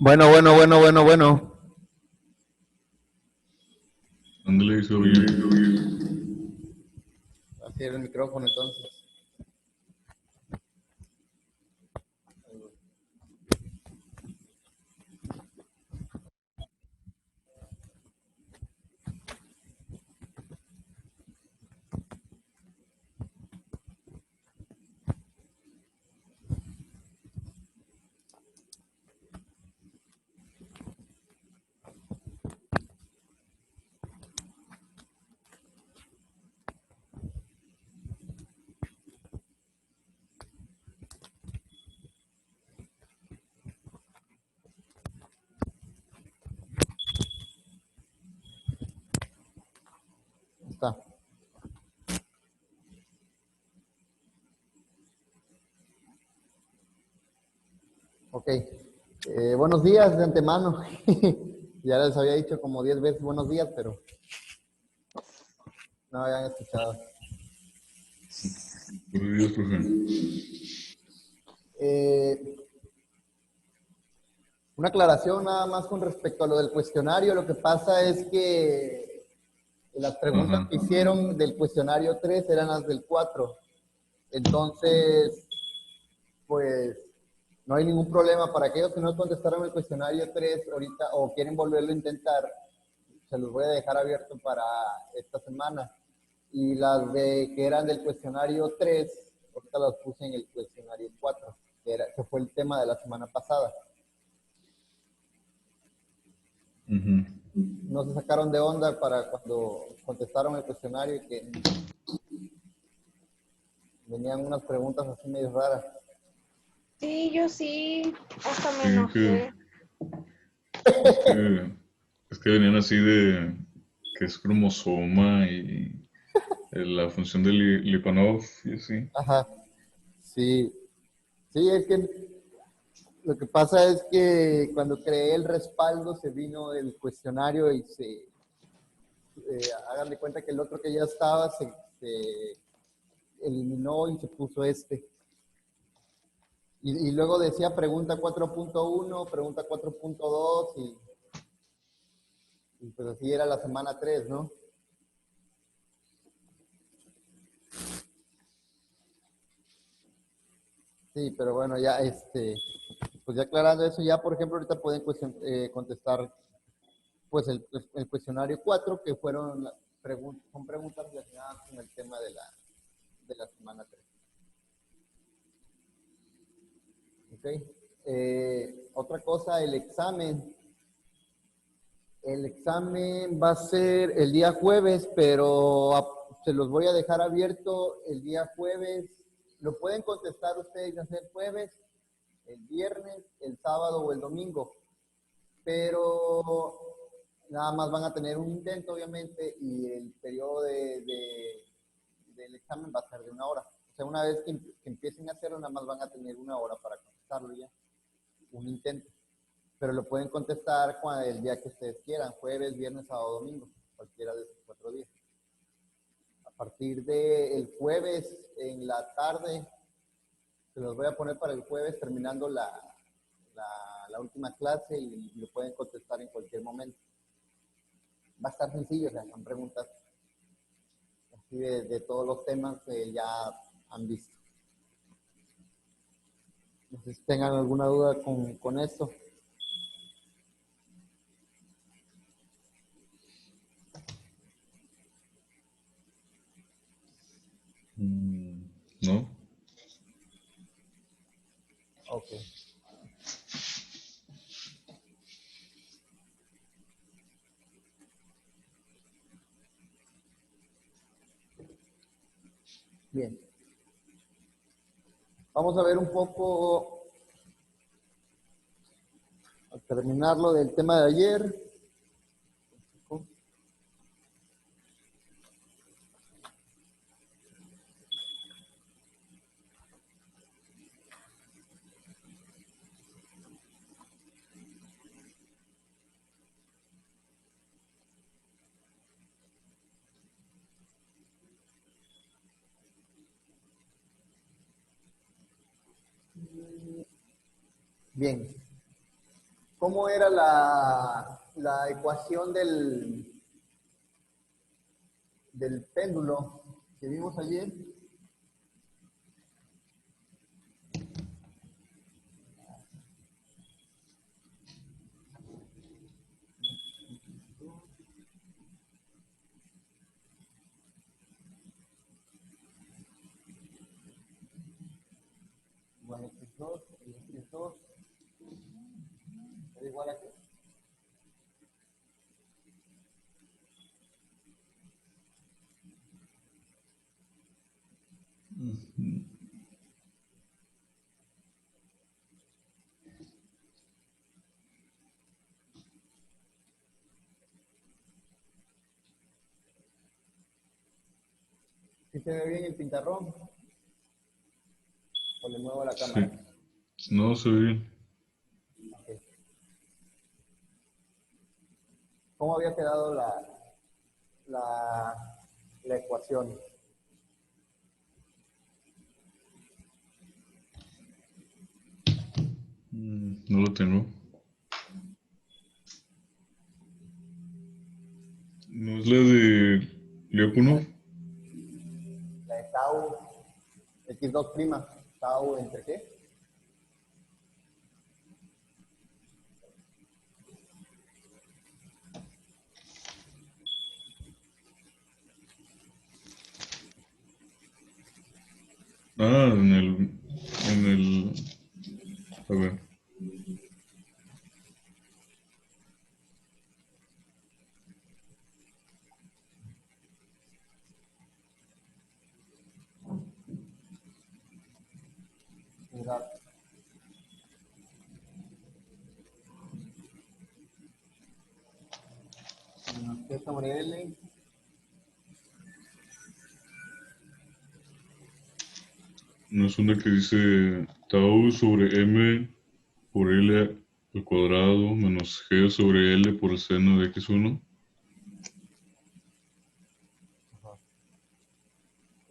Bueno. Ándale, se oye. Así era el micrófono entonces. Está. Ok. Buenos días de antemano. Ya les había dicho como 10 veces buenos días, pero no habían escuchado. Buenos días, profe. Una aclaración nada más con respecto a lo del cuestionario. Lo que pasa es que las preguntas que hicieron del cuestionario 3 eran las del 4. Entonces, pues no hay ningún problema. Para aquellos que no contestaron el cuestionario 3 ahorita o quieren volverlo a intentar, se los voy a dejar abierto para esta semana. Y las de que eran del cuestionario 3, ahorita las puse en el cuestionario 4. que fue el tema de la semana pasada. No se sacaron de onda para cuando contestaron el cuestionario y que venían unas preguntas así medio raras. Sí, yo sí, hasta me Sí, enojé. es que venían así de que es cromosoma y la función de Lipanov y así. Ajá, sí. Sí, es que lo que pasa es que cuando creé el respaldo se vino el cuestionario y hagan de cuenta que el otro que ya estaba se eliminó y se puso este. Y luego decía pregunta 4.1, pregunta 4.2 y pues así era la semana 3, ¿no? Sí, pero bueno, ya pues ya aclarando eso, ya por ejemplo ahorita pueden contestar pues el cuestionario 4, que son preguntas relacionadas con el tema de la semana 3. ¿Ok? Otra cosa, el examen. El examen va a ser el día jueves, pero se los voy a dejar abierto el día jueves. Lo pueden contestar ustedes ya sea el jueves, el viernes, el sábado o el domingo, pero nada más van a tener un intento, obviamente, y el periodo del examen va a ser de 1 hora. O sea, una vez que empiecen a hacerlo, nada más van a tener 1 hora para contestarlo ya, un intento. Pero lo pueden contestar el día que ustedes quieran, jueves, viernes, sábado, domingo, cualquiera de esos 4 días. A partir del jueves en la tarde, se los voy a poner para el jueves terminando la última clase y lo pueden contestar en cualquier momento. Va a estar sencillo, o sea, son preguntas así de todos los temas que ya han visto. No sé si tengan alguna duda con esto. ¿No? Ok. Bien. Vamos a ver un poco, al terminarlo del tema de ayer. Bien. ¿Cómo era la ecuación del péndulo que vimos ayer? Bueno, x2 y x2 es igual a qué? ¿Sí se ve bien el pintarrón? ¿O le muevo la cámara? Sí. No, se ve bien. Okay. ¿Cómo había quedado la ecuación? No lo tengo. ¿No es la de Lyapunov? La de tau, x2 prima, tau entre qué? Ah, en el cantidad. Menos G sobre L. No es una que dice tau sobre m por L al cuadrado menos G sobre L por el seno de X1.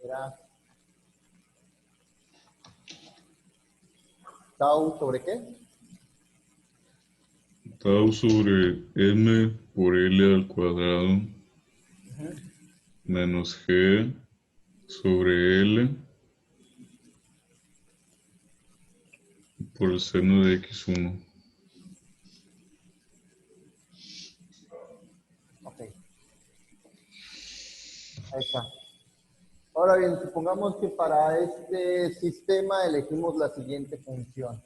Era tau sobre qué? Tau sobre m por L al cuadrado menos G sobre L por el seno de X1. Ok. Ahí está. Ahora bien, supongamos que para este sistema elegimos la siguiente función.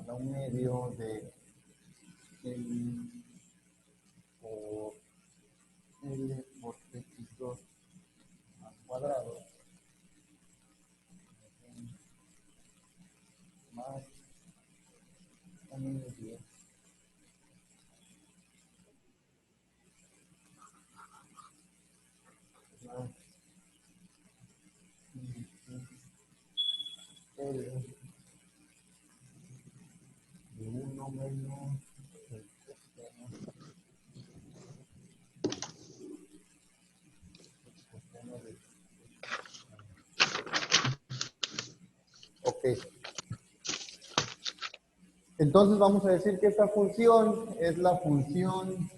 A un medio de L por L por X2 al cuadrado más un medio más L de 1 menos el coseno de... Ok. Entonces vamos a decir que esta función es la función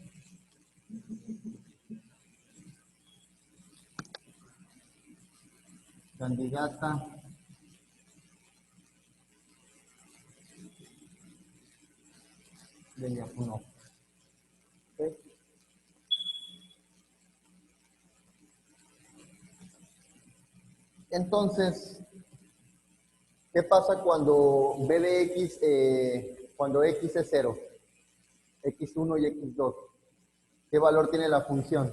candidata de Lyapunov. ¿Okay? Entonces, ¿qué pasa cuando b de x, cuando x es 0? X1 y x2. ¿Qué valor tiene la función?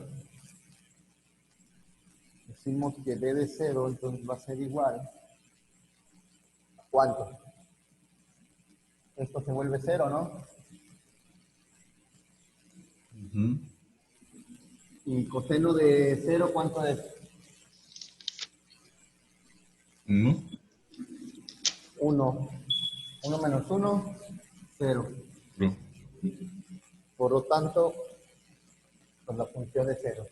Decimos que b de 0, entonces va a ser igual. ¿A cuánto? Esto se vuelve 0, ¿no? Y coseno de 0, ¿cuánto es? 1. 1. 1 menos 1, 0. Por lo tanto, pues la función es 0.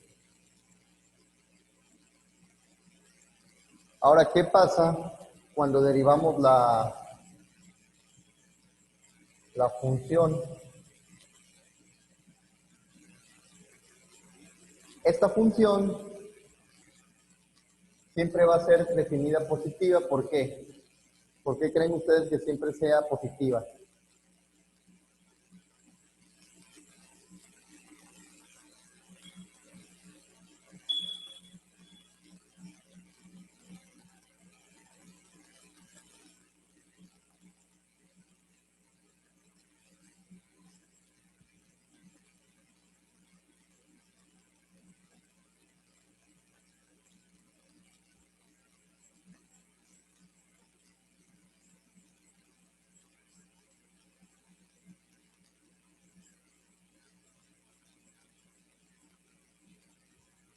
Ahora, ¿qué pasa cuando derivamos la función? Esta función siempre va a ser definida positiva. ¿Por qué? ¿Por qué creen ustedes que siempre sea positiva?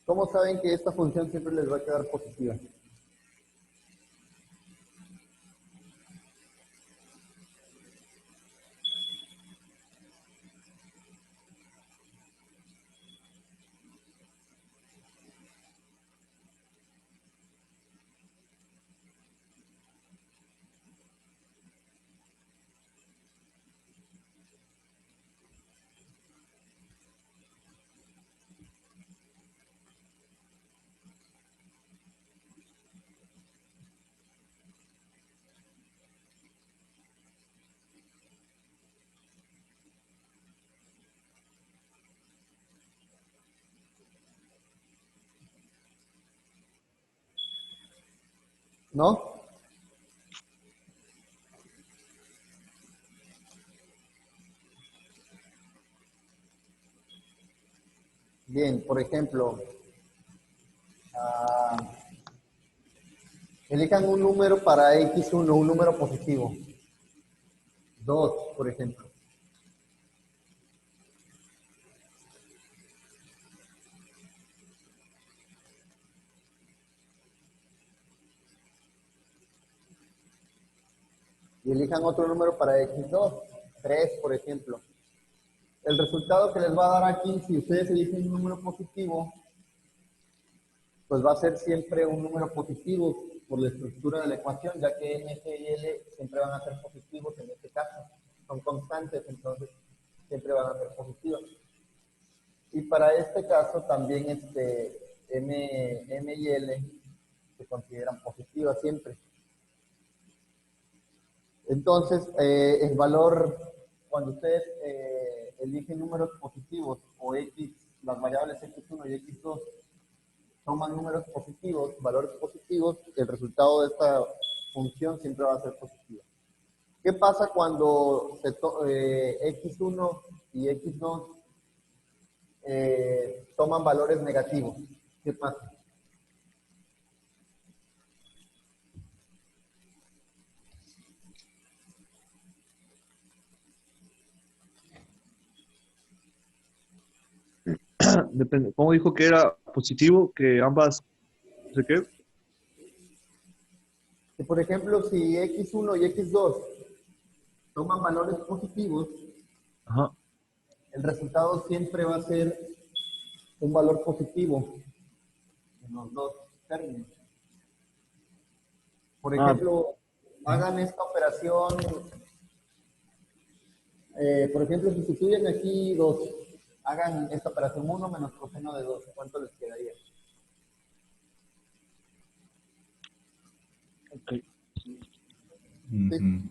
¿Cómo saben que esta función siempre les va a quedar positiva? ¿No? Bien, por ejemplo, Elijan un número para X1, un número positivo. 2, por ejemplo. Y elijan otro número para X2, 3, por ejemplo. El resultado que les va a dar aquí, si ustedes eligen un número positivo, pues va a ser siempre un número positivo por la estructura de la ecuación, ya que M, G y L siempre van a ser positivos en este caso. Son constantes, entonces siempre van a ser positivos. Y para este caso también M y L se consideran positivas siempre. Entonces, el valor, cuando ustedes eligen números positivos o X, las variables X1 y X2 toman números positivos, valores positivos, el resultado de esta función siempre va a ser positivo. ¿Qué pasa cuando X1 y X2 toman valores negativos? ¿Qué pasa? Depende. ¿Cómo dijo que era positivo? Que ambas, no sé qué. Que, por ejemplo, si X1 y X2 toman valores positivos, Ajá. el resultado siempre va a ser un valor positivo en los dos términos. Por Ah, ejemplo, hagan esta operación, por ejemplo, si sustituyen aquí 2, hagan esta operación 1 menos coseno de 2, ¿cuánto les quedaría? ok. Ujú.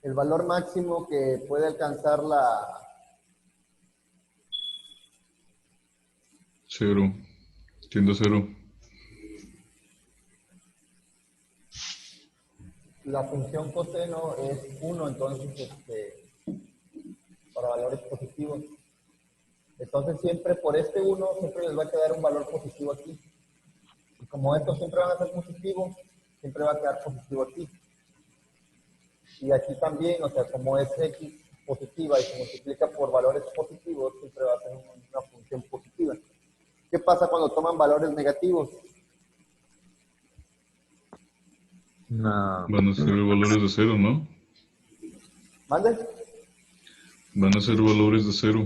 El valor máximo que puede alcanzar Cero. Tiende a cero. la función coseno es 1, entonces, para valores positivos. Entonces, siempre por este 1, siempre les va a quedar un valor positivo aquí. Y como estos siempre van a ser positivos, siempre va a quedar positivo aquí. Y aquí también, o sea, como es X positiva y se multiplica por valores positivos, siempre va a ser una función positiva. ¿Qué pasa cuando toman valores negativos? Nah. Van a ser valores de cero, ¿no? ¿Mande? Van a ser valores de cero.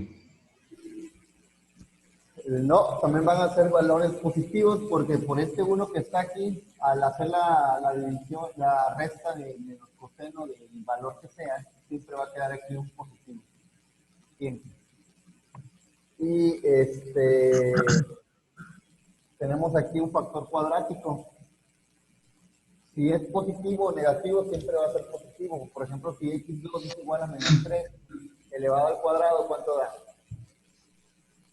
No, también van a ser valores positivos porque por este 1 que está aquí, al hacer la división, la resta de menos coseno del valor que sea, siempre va a quedar aquí un positivo. Siempre. Y tenemos aquí un factor cuadrático. Si es positivo o negativo, siempre va a ser positivo. Por ejemplo, si x2 es igual a menos 3 elevado al cuadrado, ¿cuánto da?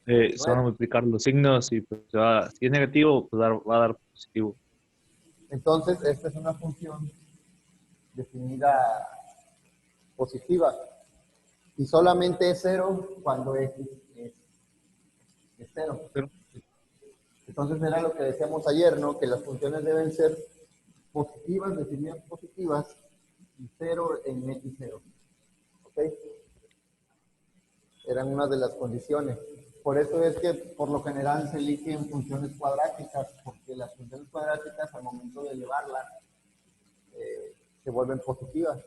Se van a 9. multiplicar los signos y pues, si es negativo, pues va a dar positivo. Entonces, esta es una función definida positiva. Y solamente es 0 cuando x es 0. Pero, Entonces, era lo que decíamos ayer, ¿no? Que las funciones deben ser positivas, definidas positivas, y 0 en x0. ¿Ok? Eran una de las condiciones. Por eso es que por lo general se eligen funciones cuadráticas, porque las funciones cuadráticas al momento de elevarlas se vuelven positivas.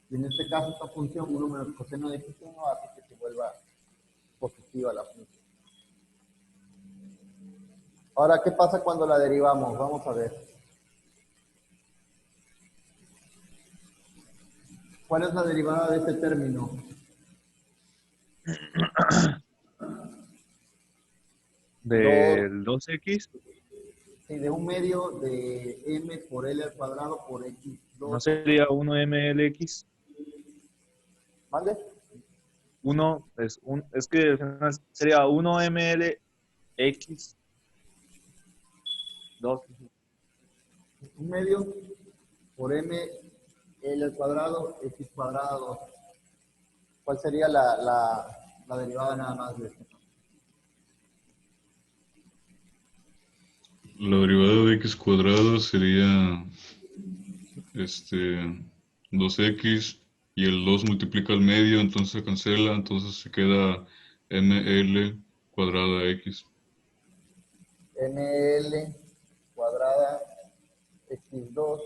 Y en este caso esta función 1 menos coseno de x1 hace que se vuelva positiva la función. Ahora, ¿qué pasa cuando la derivamos? Vamos a ver. ¿Cuál es la derivada de este término? del 2x, Sí, de un medio de m por l al cuadrado por ¿no x2. sería 1mlx? ¿Vale? 1 es que al final sería 1mlx 2. Un medio por m l al cuadrado, x cuadrado 2. ¿Cuál sería la derivada nada más de esto? La derivada de x cuadrada sería 2x y el 2 multiplica al medio, entonces se cancela, entonces se queda ml cuadrada x. ml cuadrada x2,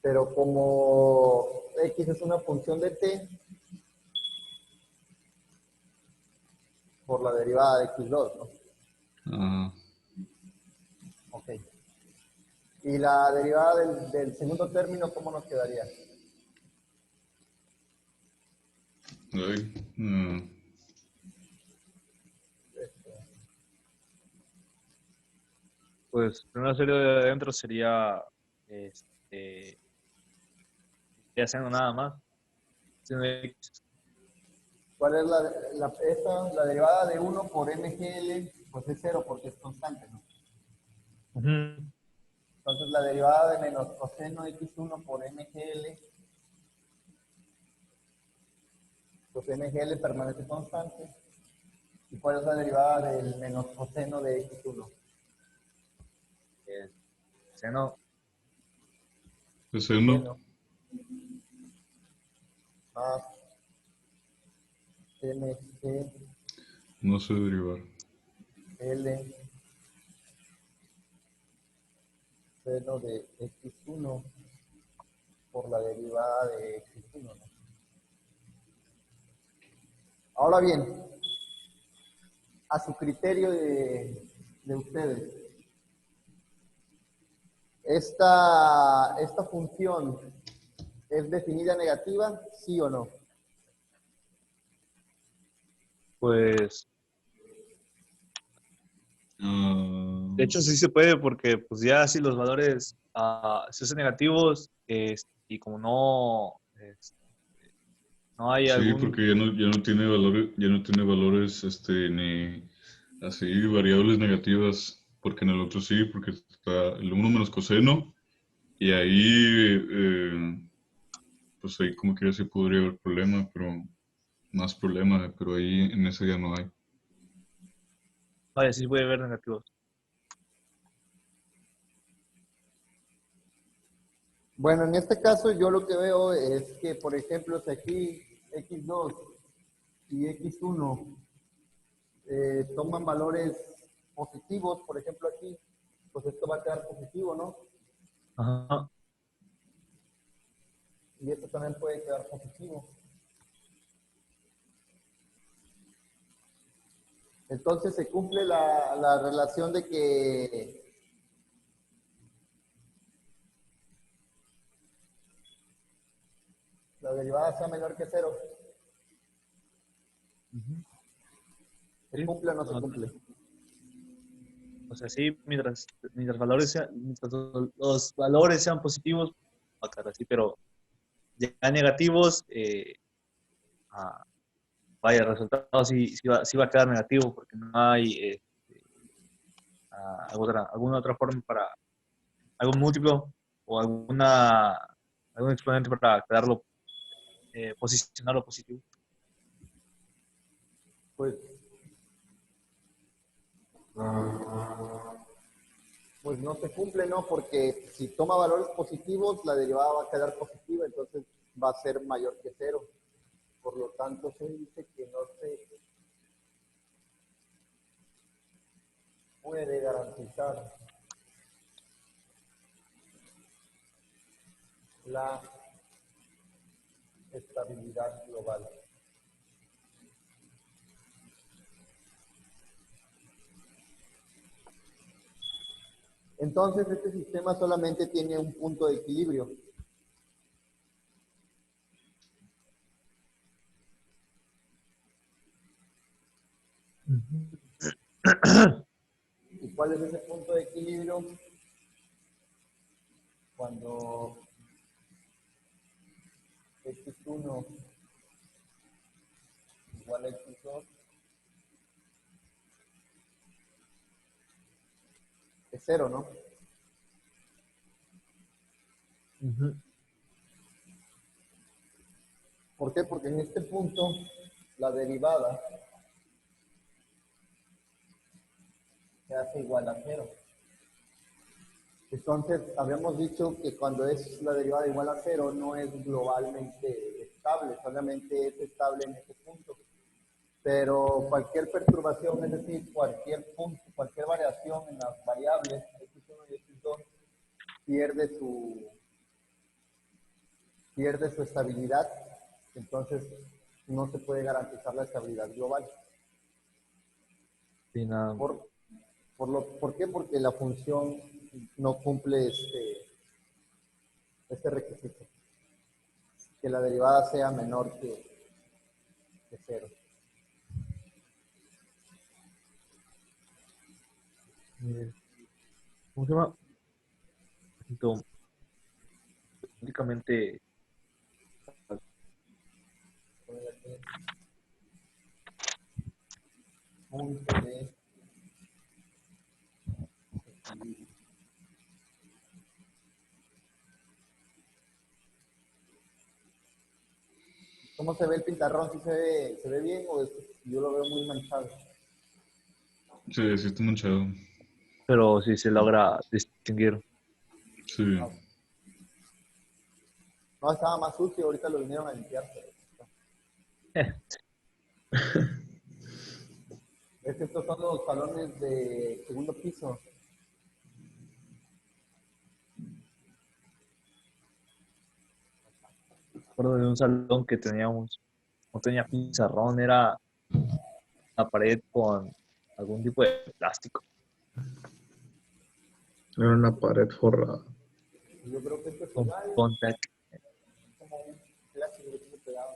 pero como x es una función de t, por la derivada de x2, ¿no? Ah, Ok. Y la derivada del segundo término, ¿cómo nos quedaría? ay, ah, Pues primera serie de adentro sería ya haciendo nada más. Seno de X. ¿Cuál es la derivada de 1 por mgl? Pues es 0 porque es constante, ¿no? Ujú. Entonces la derivada de menos coseno x1 por mgl, pues mgl permanece constante. ¿Y cuál es la derivada del menos coseno de x1? Seno. seno, Seno más mgl no sé derivar. seno de x1 por la derivada de x1, ¿no? Ahora bien, a su criterio de ustedes, ¿esta función es definida negativa, sí o no? Pues Ah, de hecho sí se puede porque pues ya si los valores se hacen negativos y como no hay sí, algún. porque ya no tiene valores, ni así variables negativas, porque en el otro sí, porque está el uno menos coseno, y ahí, pues ahí como que ya sí podría haber problema, pero más problema, pero ahí en ese ya no hay. Vaya, sí puede haber negativos. Bueno, en este caso yo lo que veo es que, por ejemplo, si aquí x2 y x1 toman valores positivos, por ejemplo aquí, pues esto va a quedar positivo, ¿no? Ajá. Y esto también puede quedar positivo. Entonces se cumple la relación de que la derivada sea menor que cero. ¿Se Sí. cumple o no se cumple? O sea, sí, mientras los valores sean positivos, va a quedar así, pero ya negativos, ah, vaya, el resultado sí va a quedar negativo porque no hay alguna otra forma para algún múltiplo o algún exponente para quedarlo, posicionarlo positivo. Pues, pues no se cumple, ¿no? Porque si toma valores positivos, la derivada va a quedar positiva, entonces va a ser mayor que cero. Por lo tanto, se dice que no se puede garantizar la estabilidad global. Entonces, este sistema solamente tiene un punto de equilibrio. ¿Y cuál es ese punto de equilibrio? Cuando x1 igual a x2 es cero, ¿no? ¿Por qué? Porque en este punto la derivada se hace igual a 0. Entonces, habíamos dicho que cuando es la derivada igual a 0 no es globalmente estable, solamente es estable en ese punto. Pero cualquier perturbación, es decir, cualquier punto, cualquier variación en las variables x1 y x2 pierde su estabilidad, entonces no se puede garantizar la estabilidad global. Sí, nada. ¿Por qué? Porque la función no cumple este requisito, que la derivada sea menor que 0. ¿Cómo se llama? Únicamente Punto de equilibrio. ¿Cómo se ve el pintarrón? ¿Sí se ve bien o yo lo veo muy manchado? Sí, sí está manchado. pero sí se logra distinguir. Sí. No, estaba más sucio, ahorita lo vinieron a limpiar. Es que estos son los salones de segundo piso. Recuerdo de un salón que teníamos, no tenía pizarrón, era la pared con algún tipo de plástico. Era una pared forrada. Yo creo que esto es Con igual, contact. como un plástico que tiene pegado.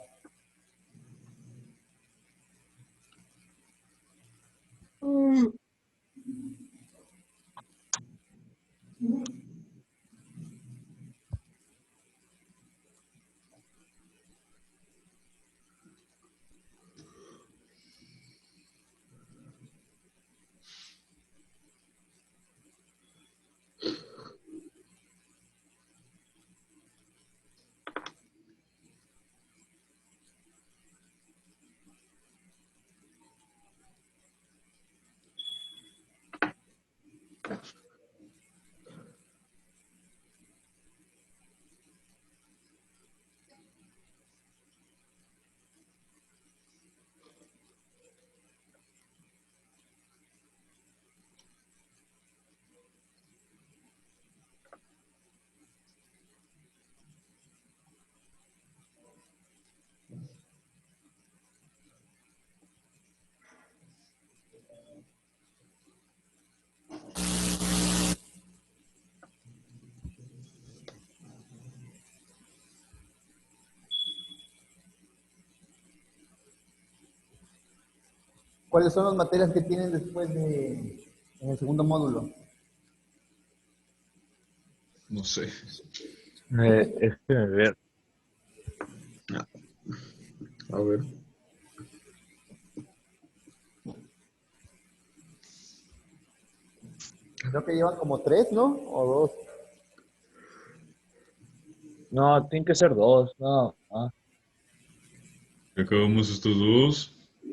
¿Cuáles son las materias que tienen después en el segundo módulo? No sé. Déjeme ver. A ver. Creo que llevan como 3, ¿no? O 2. No, tiene que ser dos. No, ah. Acabamos estos dos.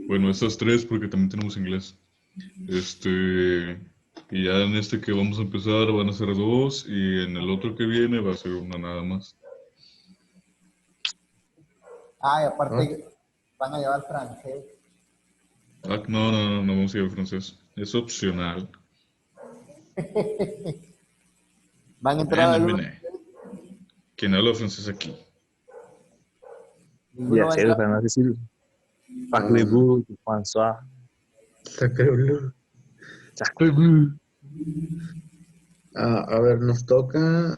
Bueno, estas tres porque también tenemos inglés. Y ya en este que vamos a empezar van a ser dos y en el otro que viene va a ser una nada más. Ah, y aparte van a llevar francés. Ah, no, no, no, no vamos a ir al francés. Es opcional. Van a entrar Bueno, algunos. mire, ¿quién habla francés aquí? Ninguno Ya va a sé, entrar. o sea, no sé si Parlez-vous, François. Sacre blue. Sacre-bleu. A ver, nos toca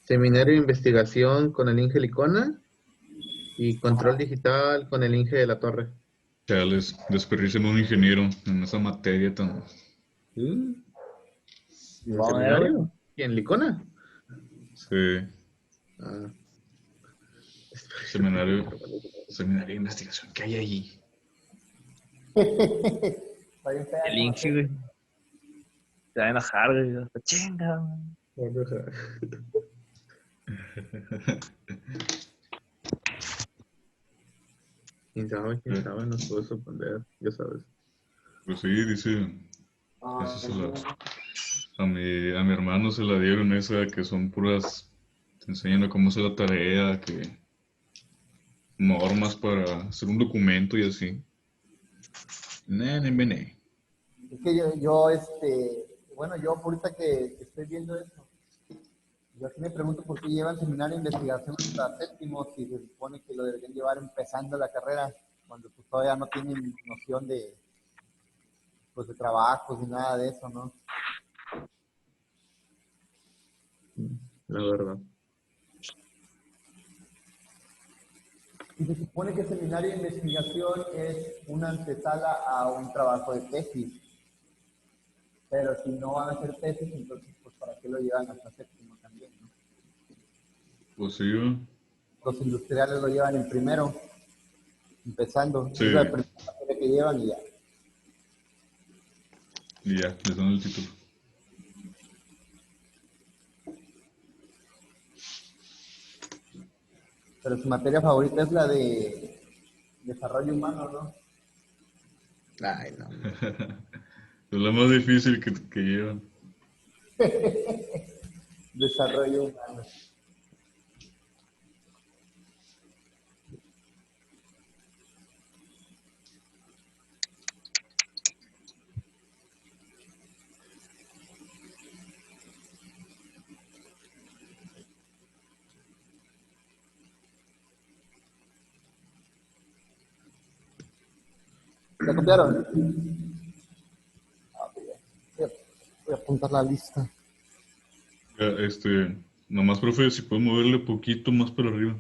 seminario de investigación con el Inge Licona y control digital con el Inge de la Torre. Chales, desperdician un ingeniero en esa materia tan... ¿Sí? ¿En el Vamos a ver, güey. seminario? ¿Y en Licona? Sí, Ah, seminario de investigación. ¿Qué hay allí? Está bien fea El esa Inge, materia. güey. Se va a enojar, güey. Chinga, güey. bueno, o sea, Quién sabe, nos puede sorprender, ya sabes. Pues sí, dice, esa a mi hermano se la dieron esa que son puras, te enseñan a cómo hacer la tarea, que normas para hacer un documento y así. Nah. Es que bueno, yo ahorita que estoy viendo eso, yo aquí me pregunto por qué llevan seminario de investigación hasta séptimo si se supone que lo deberían llevar empezando la carrera, cuando pues todavía no tienen noción pues, de trabajos ni nada de eso, ¿no? La verdad. Y se supone que el seminario de investigación es una antesala a un trabajo de tesis, pero si no van a hacer tesis, entonces pues ¿para qué lo llevan hasta séptimo también, no? Pues sí, ¿no? Los industriales lo llevan en primero, empezando, Sí, es la primera materia que llevan y ya. y ya, les dan el título. Pero su materia favorita es la de desarrollo humano, ¿no? Ay, no. Es la más difícil que llevan. Desarrollo humano. ¿La copiaron? Ah, voy a apuntar la lista. Nomás, profe, si puedo moverle poquito más para arriba.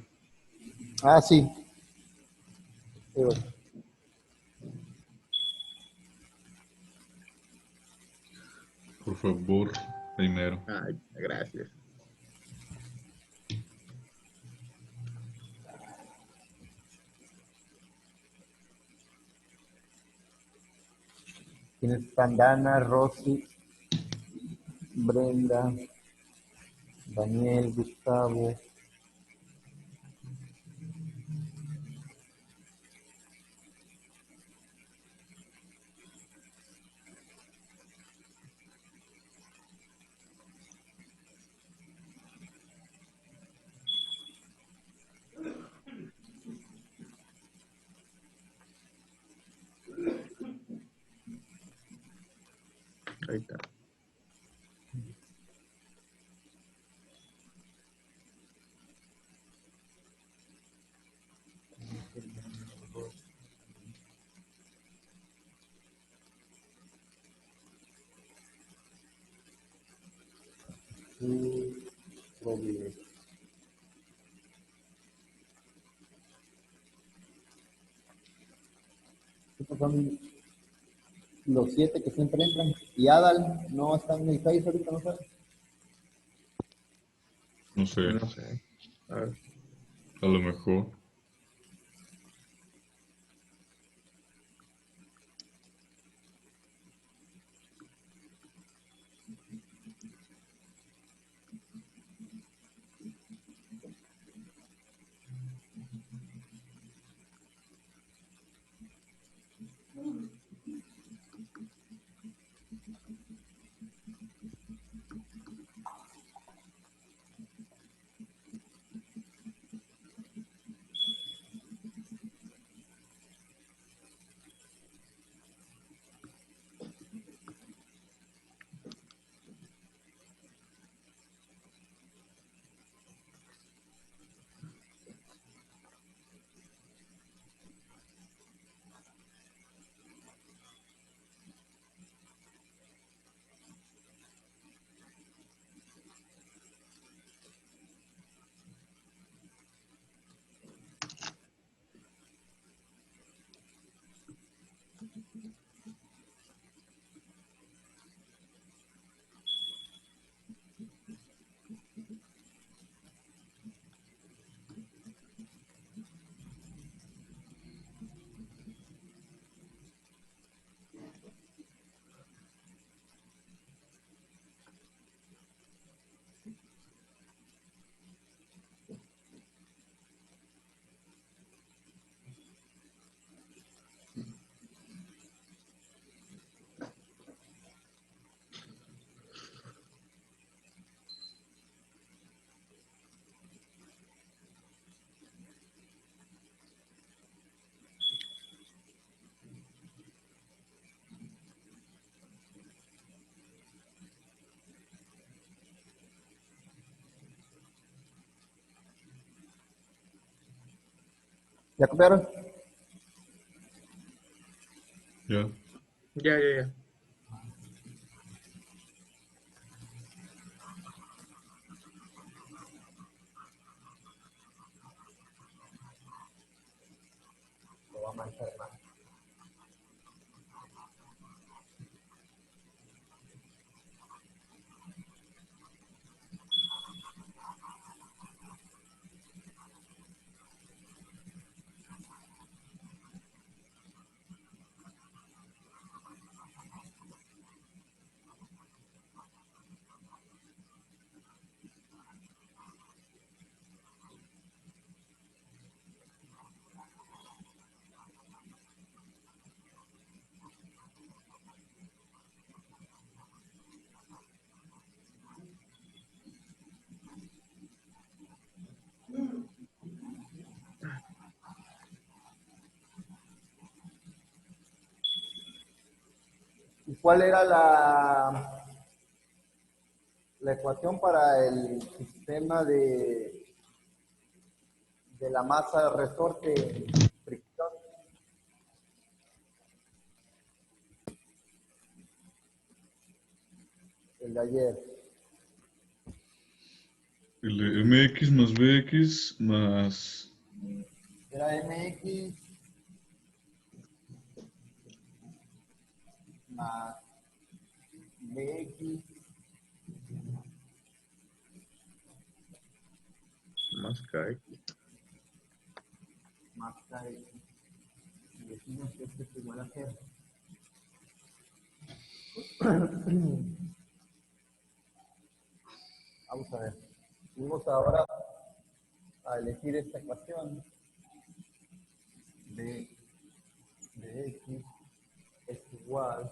Ah, sí. Sí, bueno. Por favor, primero. Ay, gracias. Tienes Tandana, Rosy, Brenda, Daniel, Gustavo. Ahí está. Sí, Rodríguez. Estos son los 7 que siempre entran. Y Adal no está en el 6 ahorita, no sé. No sé, No sé. A ver. a lo mejor. ¿Ya copiaron? Ya. Ya. Lo va a manchar más. ¿Y cuál era la ecuación para el sistema de la masa resorte fricción? El de ayer. El de MX más BX más... Era MX más BX Más KX. más KX. Y decimos que esto es igual a 0. Vamos a ver. Vamos ahora a elegir esta ecuación de X es igual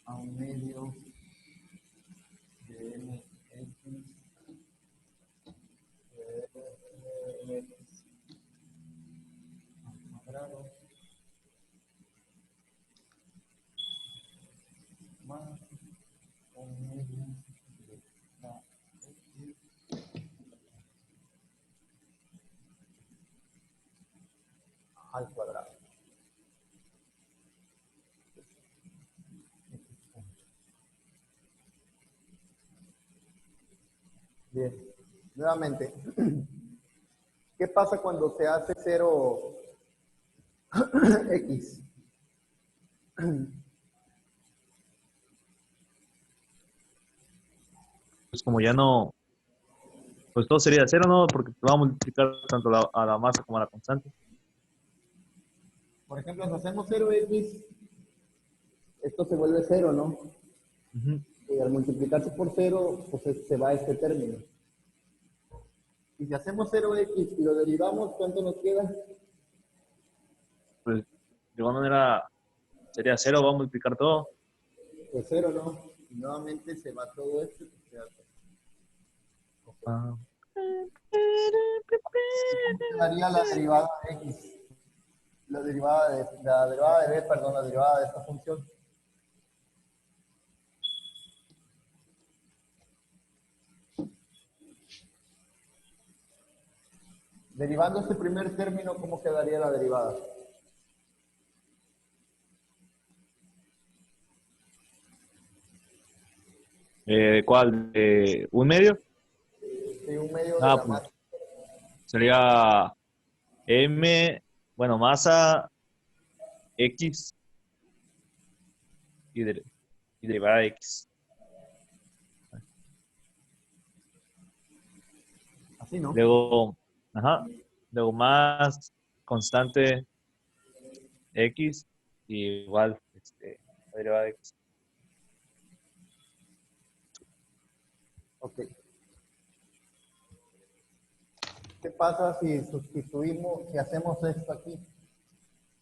a un medio de MX de MX al cuadrado más un medio de KX al cuadrado. Bien, nuevamente, ¿qué pasa cuando se hace 0 X? Pues como ya no, pues todo sería cero, ¿no? Porque va a multiplicar tanto a la masa como a la constante. Por ejemplo, si hacemos 0X, esto se vuelve 0, ¿no? Ujú. Y al multiplicarse por 0, pues se va este término. Y si hacemos 0X y lo derivamos, ¿cuánto nos queda? Pues de igual manera sería cero, va a multiplicar todo. Pues 0, ¿no? Y nuevamente se va todo esto y se queda 0. Ah. ¿Cómo quedaría la derivada de X? La derivada de B, perdón, la derivada de esta función. Derivando este primer término, ¿cómo quedaría la derivada? ¿Cuál? ¿Un medio? Sí, un medio de Ah, la pues masa. sería M, bueno, masa X y derivada de X. Así, ¿no? Luego, ajá, luego más constante X y igual la derivada de X. Ok. ¿Qué pasa si sustituimos, si hacemos esto aquí?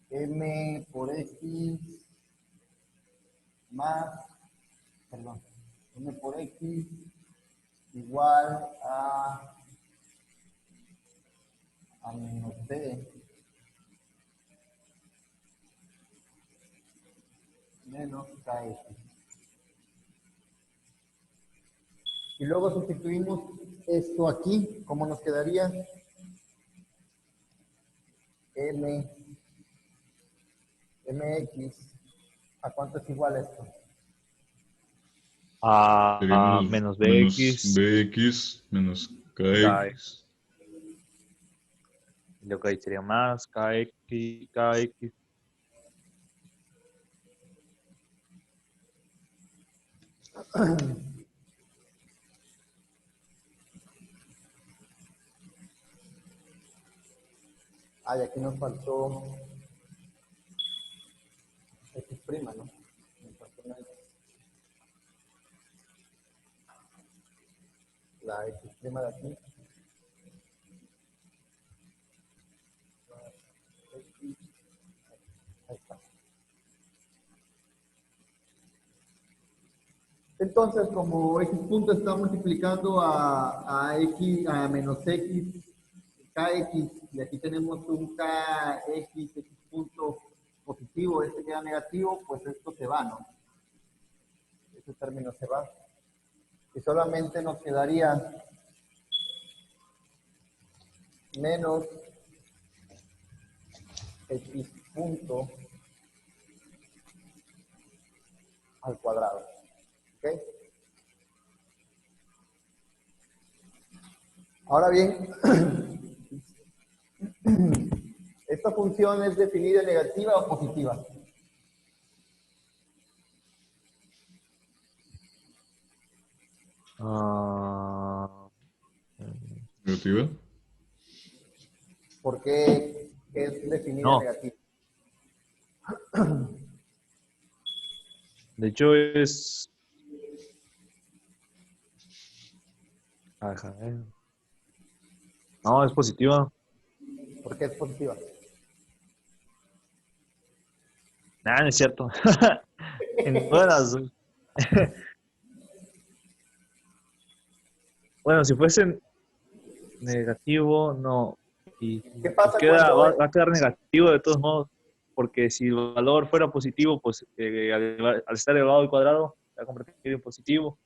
M por X más, perdón, M por X igual a menos B menos KX. Y luego sustituimos esto aquí, ¿cómo nos quedaría? M, MX, ¿a cuánto es igual esto? Sería Menos menos BX, BX menos KX. KX. Y lo que ahí sería más KX. Ah, y aquí nos faltó X prima, ¿no? Nos faltó una X. La X prima de aquí. X, ahí está. Entonces, como X punto está multiplicando a X, a menos X, KX, y aquí tenemos un KX, X punto positivo, este queda negativo, pues esto se va, ¿no? Este término se va. Y solamente nos quedaría menos X punto al cuadrado. ¿Ok? Ahora bien, ¿esta función es definida negativa o positiva? Negativa. ¿Por qué es definida No, negativa? de hecho es... Ajá, no, es positiva. ¿Por qué es positiva? Nada, no es cierto. En todas las... Bueno, si fuesen negativo, no. Y ¿Qué pues pasa queda, cuando va a quedar negativo de todos modos, porque si el valor fuera positivo, pues al estar elevado al cuadrado, se va a convertir en positivo,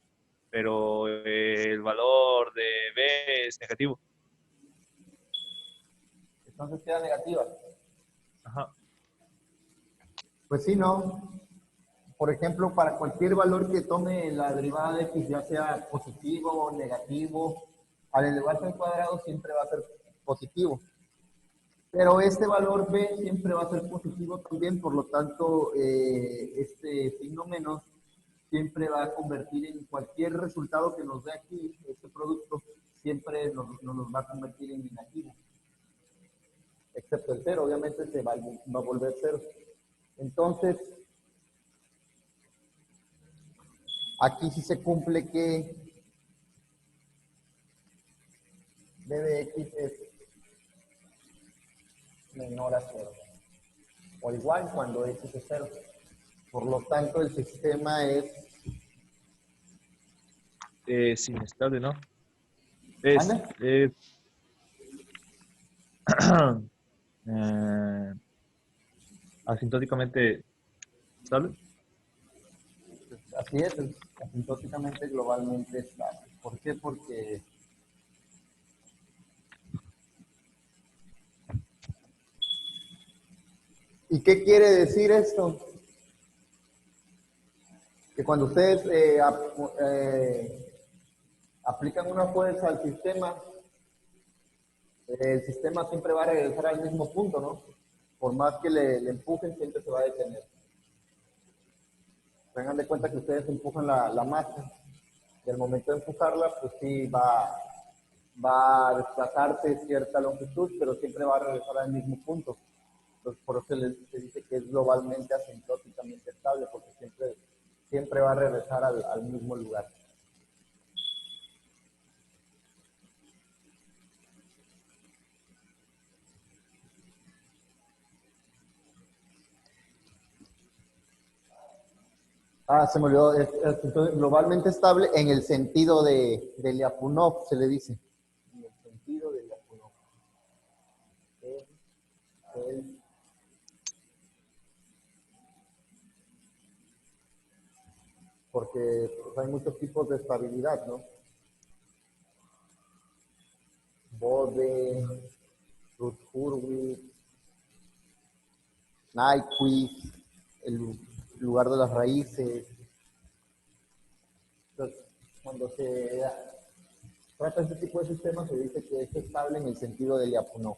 pero el valor de b es negativo. entonces queda negativa? Ajá. Pues sí, no. Por ejemplo, para cualquier valor que tome la derivada de x, ya sea positivo o negativo, al elevarse al cuadrado siempre va a ser positivo. Pero este valor b siempre va a ser positivo también, por lo tanto, este signo menos siempre va a convertir en cualquier resultado que nos dé aquí, este producto, siempre nos va a convertir en negativo. Excepto el cero, obviamente se va a volver cero. Entonces, aquí sí se cumple que b de x es menor a cero, o igual cuando x es cero. Por lo tanto, el sistema es... Es inestable, ¿no? Es ¿Manda? eh, asintóticamente estable. Así es asintóticamente globalmente estable. ¿Por qué? Porque... ¿Y qué quiere decir esto? Que cuando ustedes aplican una fuerza al sistema, el sistema siempre va a regresar al mismo punto, ¿no? Por más que le empujen, siempre se va a detener. Tengan de cuenta que ustedes empujan la masa y al momento de empujarla, pues sí va a desplazarse cierta longitud, pero siempre va a regresar al mismo punto. Entonces, por eso se dice que es globalmente asintóticamente estable, porque siempre va a regresar al mismo lugar. Ah, se me olvidó. Entonces, globalmente estable en el sentido de Lyapunov, se le dice. En el sentido de Lyapunov. Porque pues, hay muchos tipos de estabilidad, ¿no? Bode, Ruth-Hurwitz, NiQuiz, el lugar de las raíces. Entonces, cuando se trata este tipo de sistemas, se dice que es estable en el sentido de Lyapunov.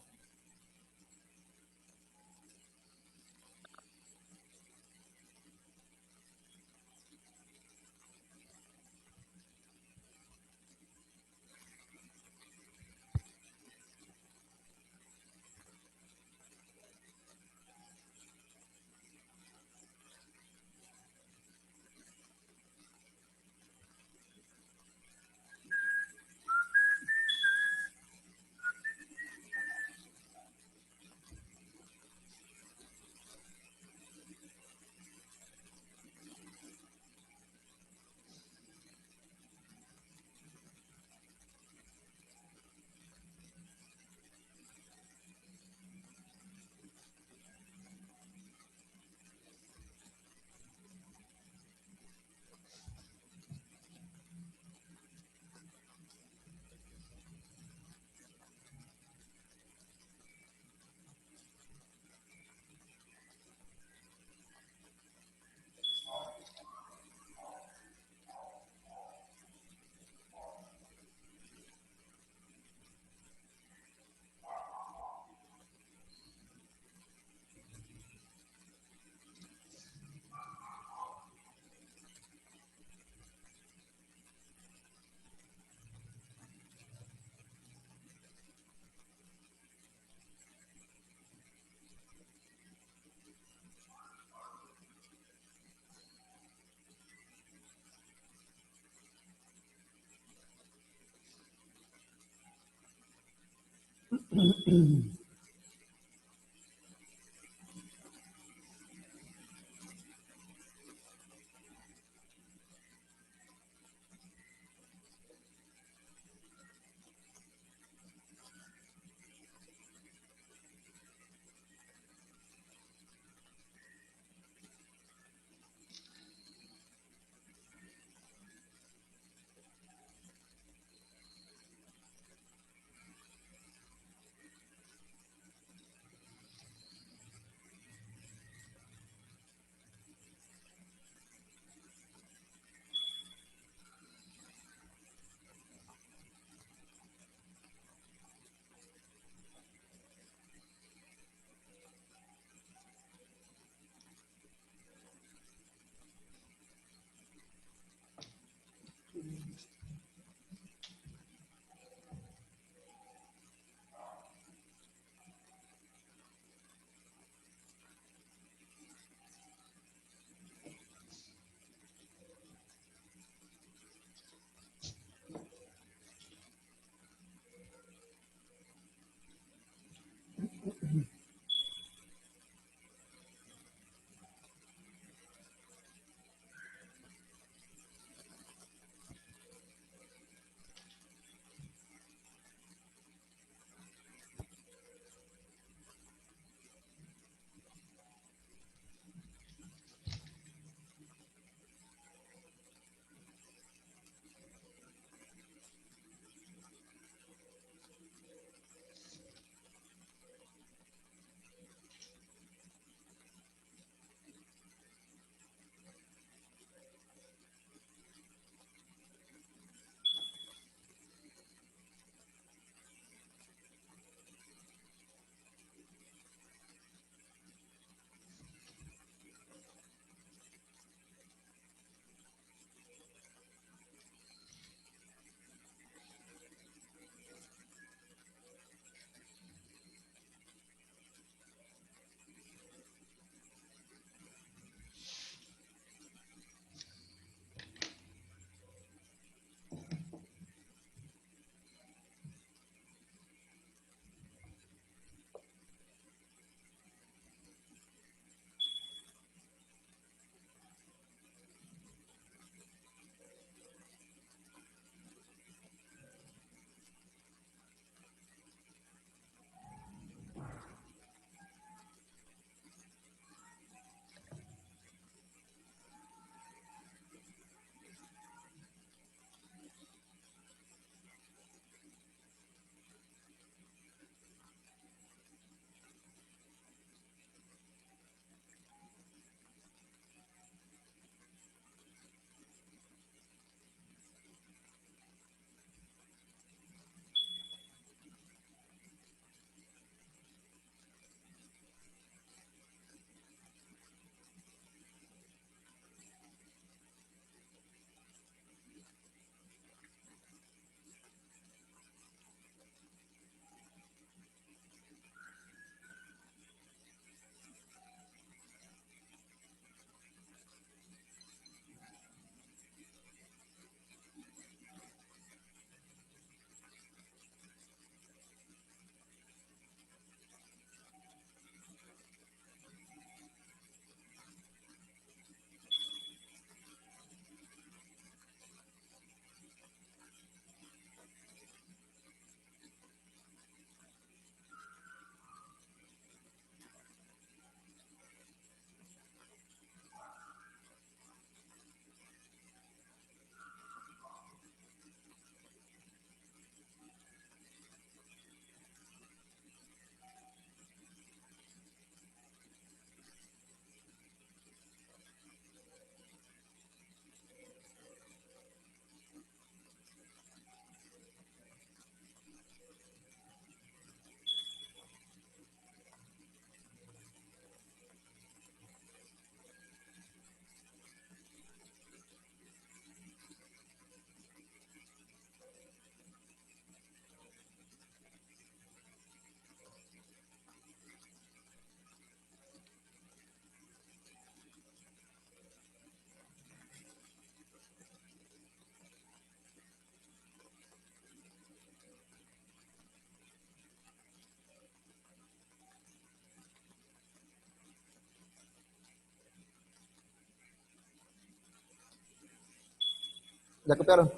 ¿Ya copiaron?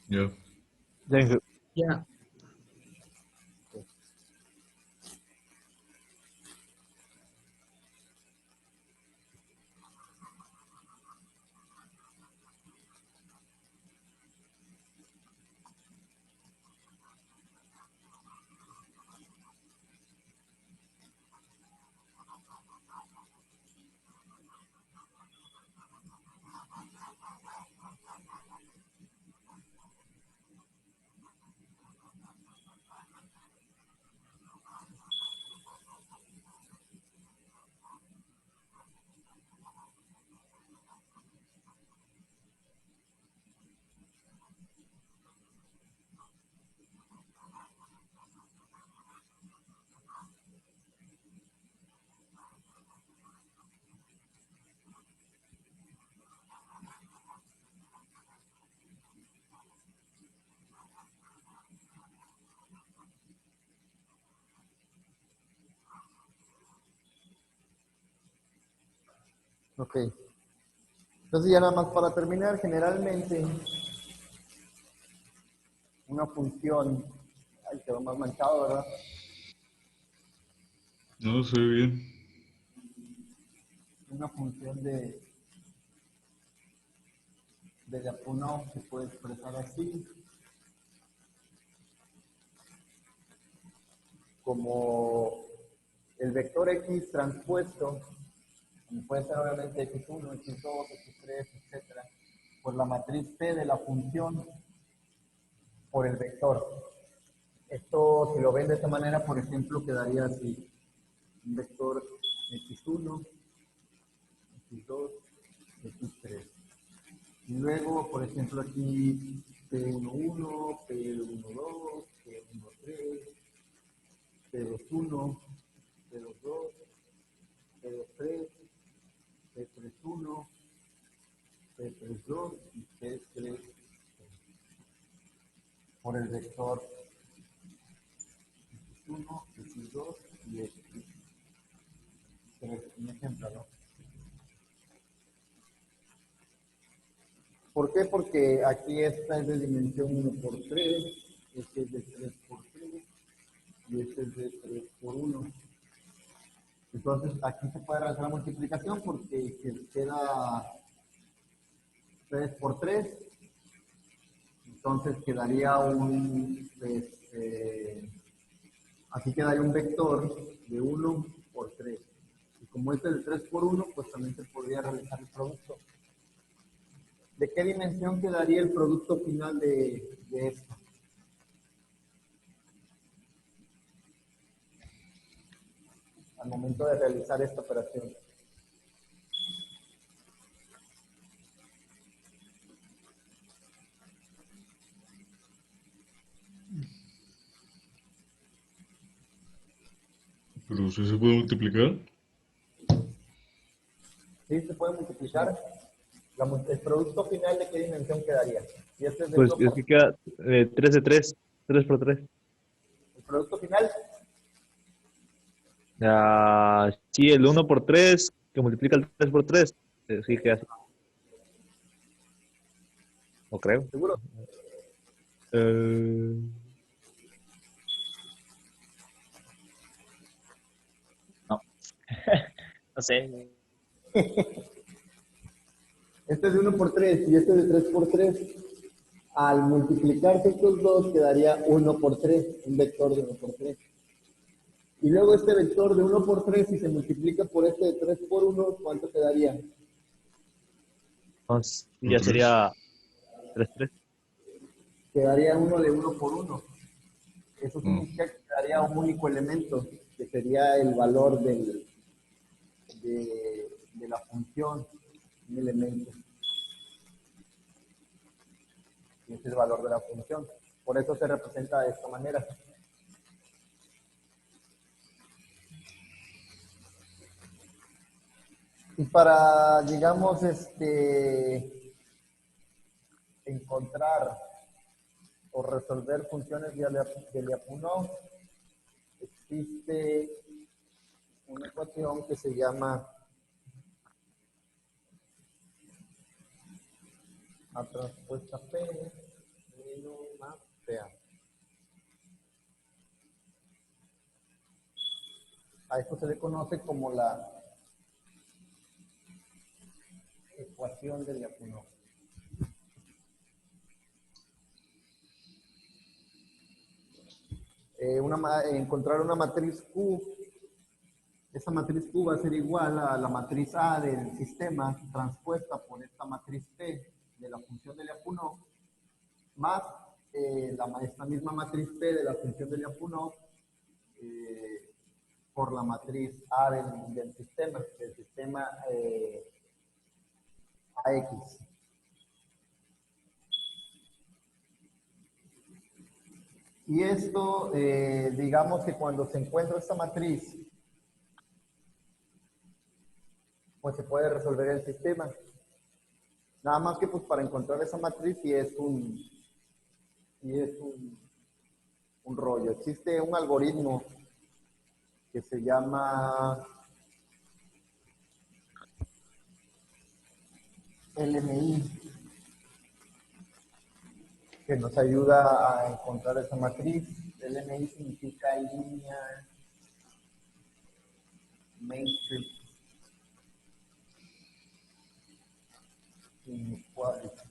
Ya. Ya. Ok. Entonces ya nada más para terminar, generalmente una función, ay, quedó más manchado, ¿verdad? No, se ve bien. Una función de Lyapunov se puede expresar así, como el vector x transpuesto, como puede ser obviamente x1, x2, x3, etcétera, por la matriz P de la función por el vector. Esto, si lo ven de esta manera, por ejemplo, quedaría así: un vector x1, x2, x3. Y luego, por ejemplo, aquí P11, P12, P13, P21, P22, P23, P31, P32 y P3 por el vector X1, X2 y X3. Un ejemplo, ¿no? ¿Por qué? Porque aquí esta es de dimensión 1 por 3, este es de 3 por 3 y este es de 3 por 1. Entonces aquí se puede realizar la multiplicación porque queda 3 por 3, entonces quedaría aquí quedaría un vector de 1 por 3. Y como este es de 3 por 1, pues también se podría realizar el producto. ¿De qué dimensión quedaría el producto final de esto? Al momento de realizar esta operación. Pero sí se puede multiplicar. Sí, se puede multiplicar. El producto final, ¿de qué dimensión quedaría? Y este es de Pues 1 es por que queda 3 de 3, 3 por 3. el producto final. Sí, el 1 por 3 que multiplica el 3 por 3. Sí, queda así. ¿O creo? ¿Seguro? Eh, no. No sé. Este es de 1 por 3 y este es de 3 por 3. Al multiplicarse estos dos quedaría 1 por 3, un vector de 1 por 3. Y luego este vector de 1 por 3, si se multiplica por este de 3 por 1, ¿cuánto quedaría? Entonces, Por ya 3. sería 3, 3. Quedaría uno de 1 por 1. Eso significa que quedaría un único elemento, que sería el valor de la función, un elemento. Y ese es el valor de la función. Por eso se representa de esta manera. Y para, digamos, encontrar o resolver funciones de Lyapunov, existe una ecuación que se llama A transpuesta P menos más PA. A esto se le conoce como la ecuación de Lyapunov. Encontrar una matriz Q. Esa matriz Q va a ser igual a la matriz A del sistema transpuesta por esta matriz P de la función de Lyapunov más esta misma matriz P de la función de Lyapunov por la matriz A del sistema AX. Y esto, digamos que cuando se encuentra esta matriz, pues se puede resolver el sistema. Nada más que pues para encontrar esa matriz sí es un rollo. Existe un algoritmo que se llama LMI, que nos ayuda a encontrar esa matriz. LMI significa Linear Matrix Inequality.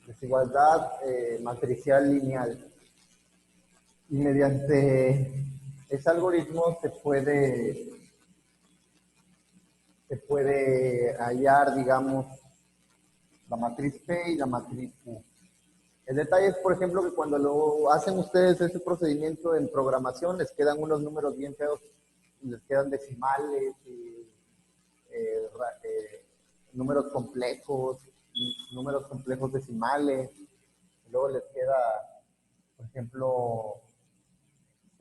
Desigualdad matricial lineal. Y mediante ese algoritmo se puede hallar, digamos, la matriz P y la matriz Q. El detalle es, por ejemplo, que cuando lo hacen ustedes ese procedimiento en programación, les quedan unos números bien feos, les quedan decimales, números complejos decimales, y luego les queda, por ejemplo,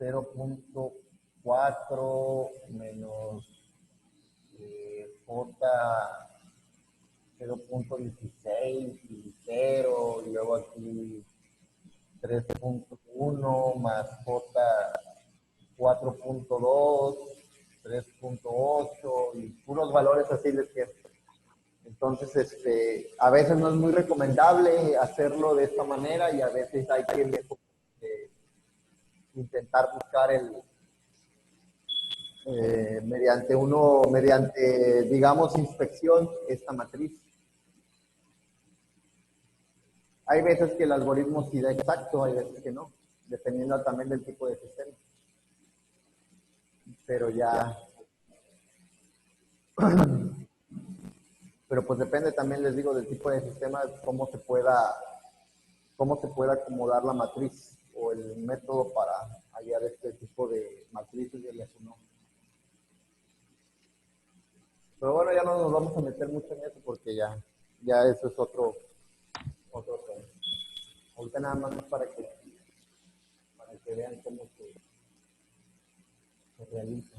0.4 menos J 0.16 y 0, y luego aquí 3.1 más J 4.2, 3.8 y puros valores así les quedan. Entonces, a veces no es muy recomendable hacerlo de esta manera y a veces hay que intentar buscar mediante, digamos, inspección, esta matriz. Hay veces que el algoritmo sí da exacto, hay veces que no, dependiendo también del tipo de sistema. Pero pero pues depende también, les digo, del tipo de sistema, cómo se pueda acomodar la matriz o el método para hallar este tipo de matrices de Lyapunov. Pero bueno, ya no nos vamos a meter mucho en eso porque ya eso es otro tema. Ahorita nada más es para que vean cómo se realiza.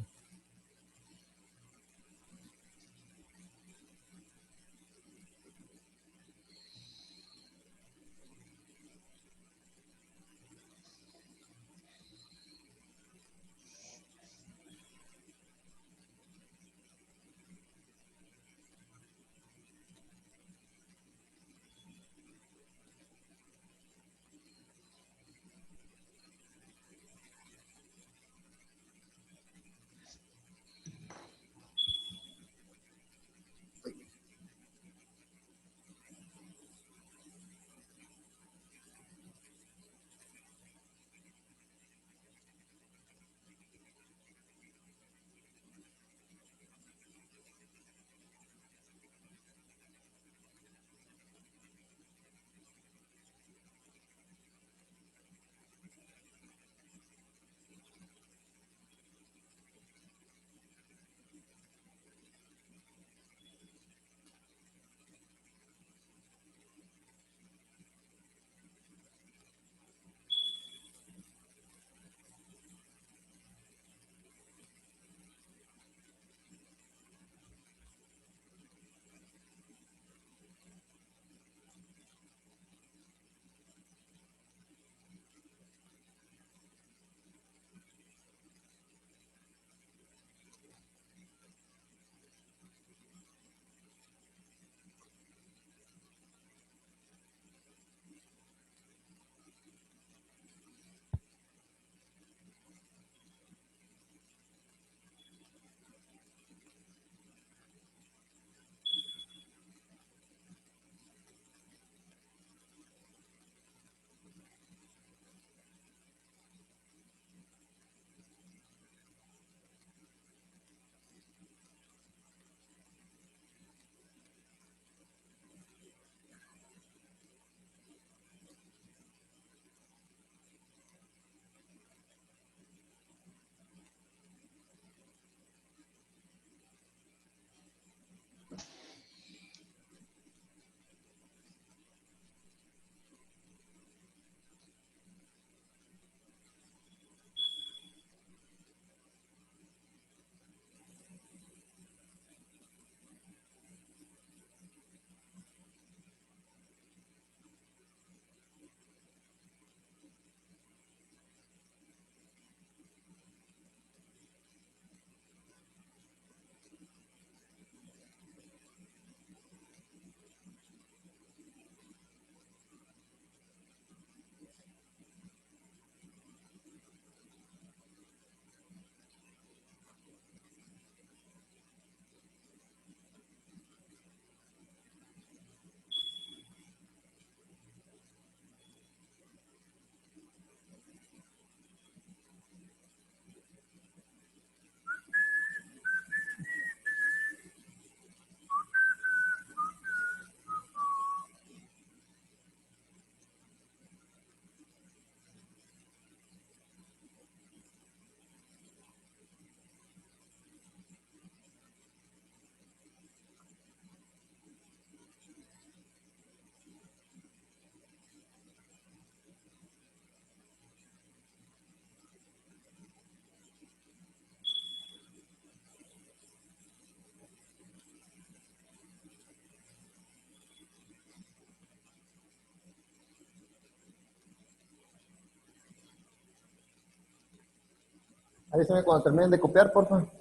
Avísame cuando terminen de copiar, por favor.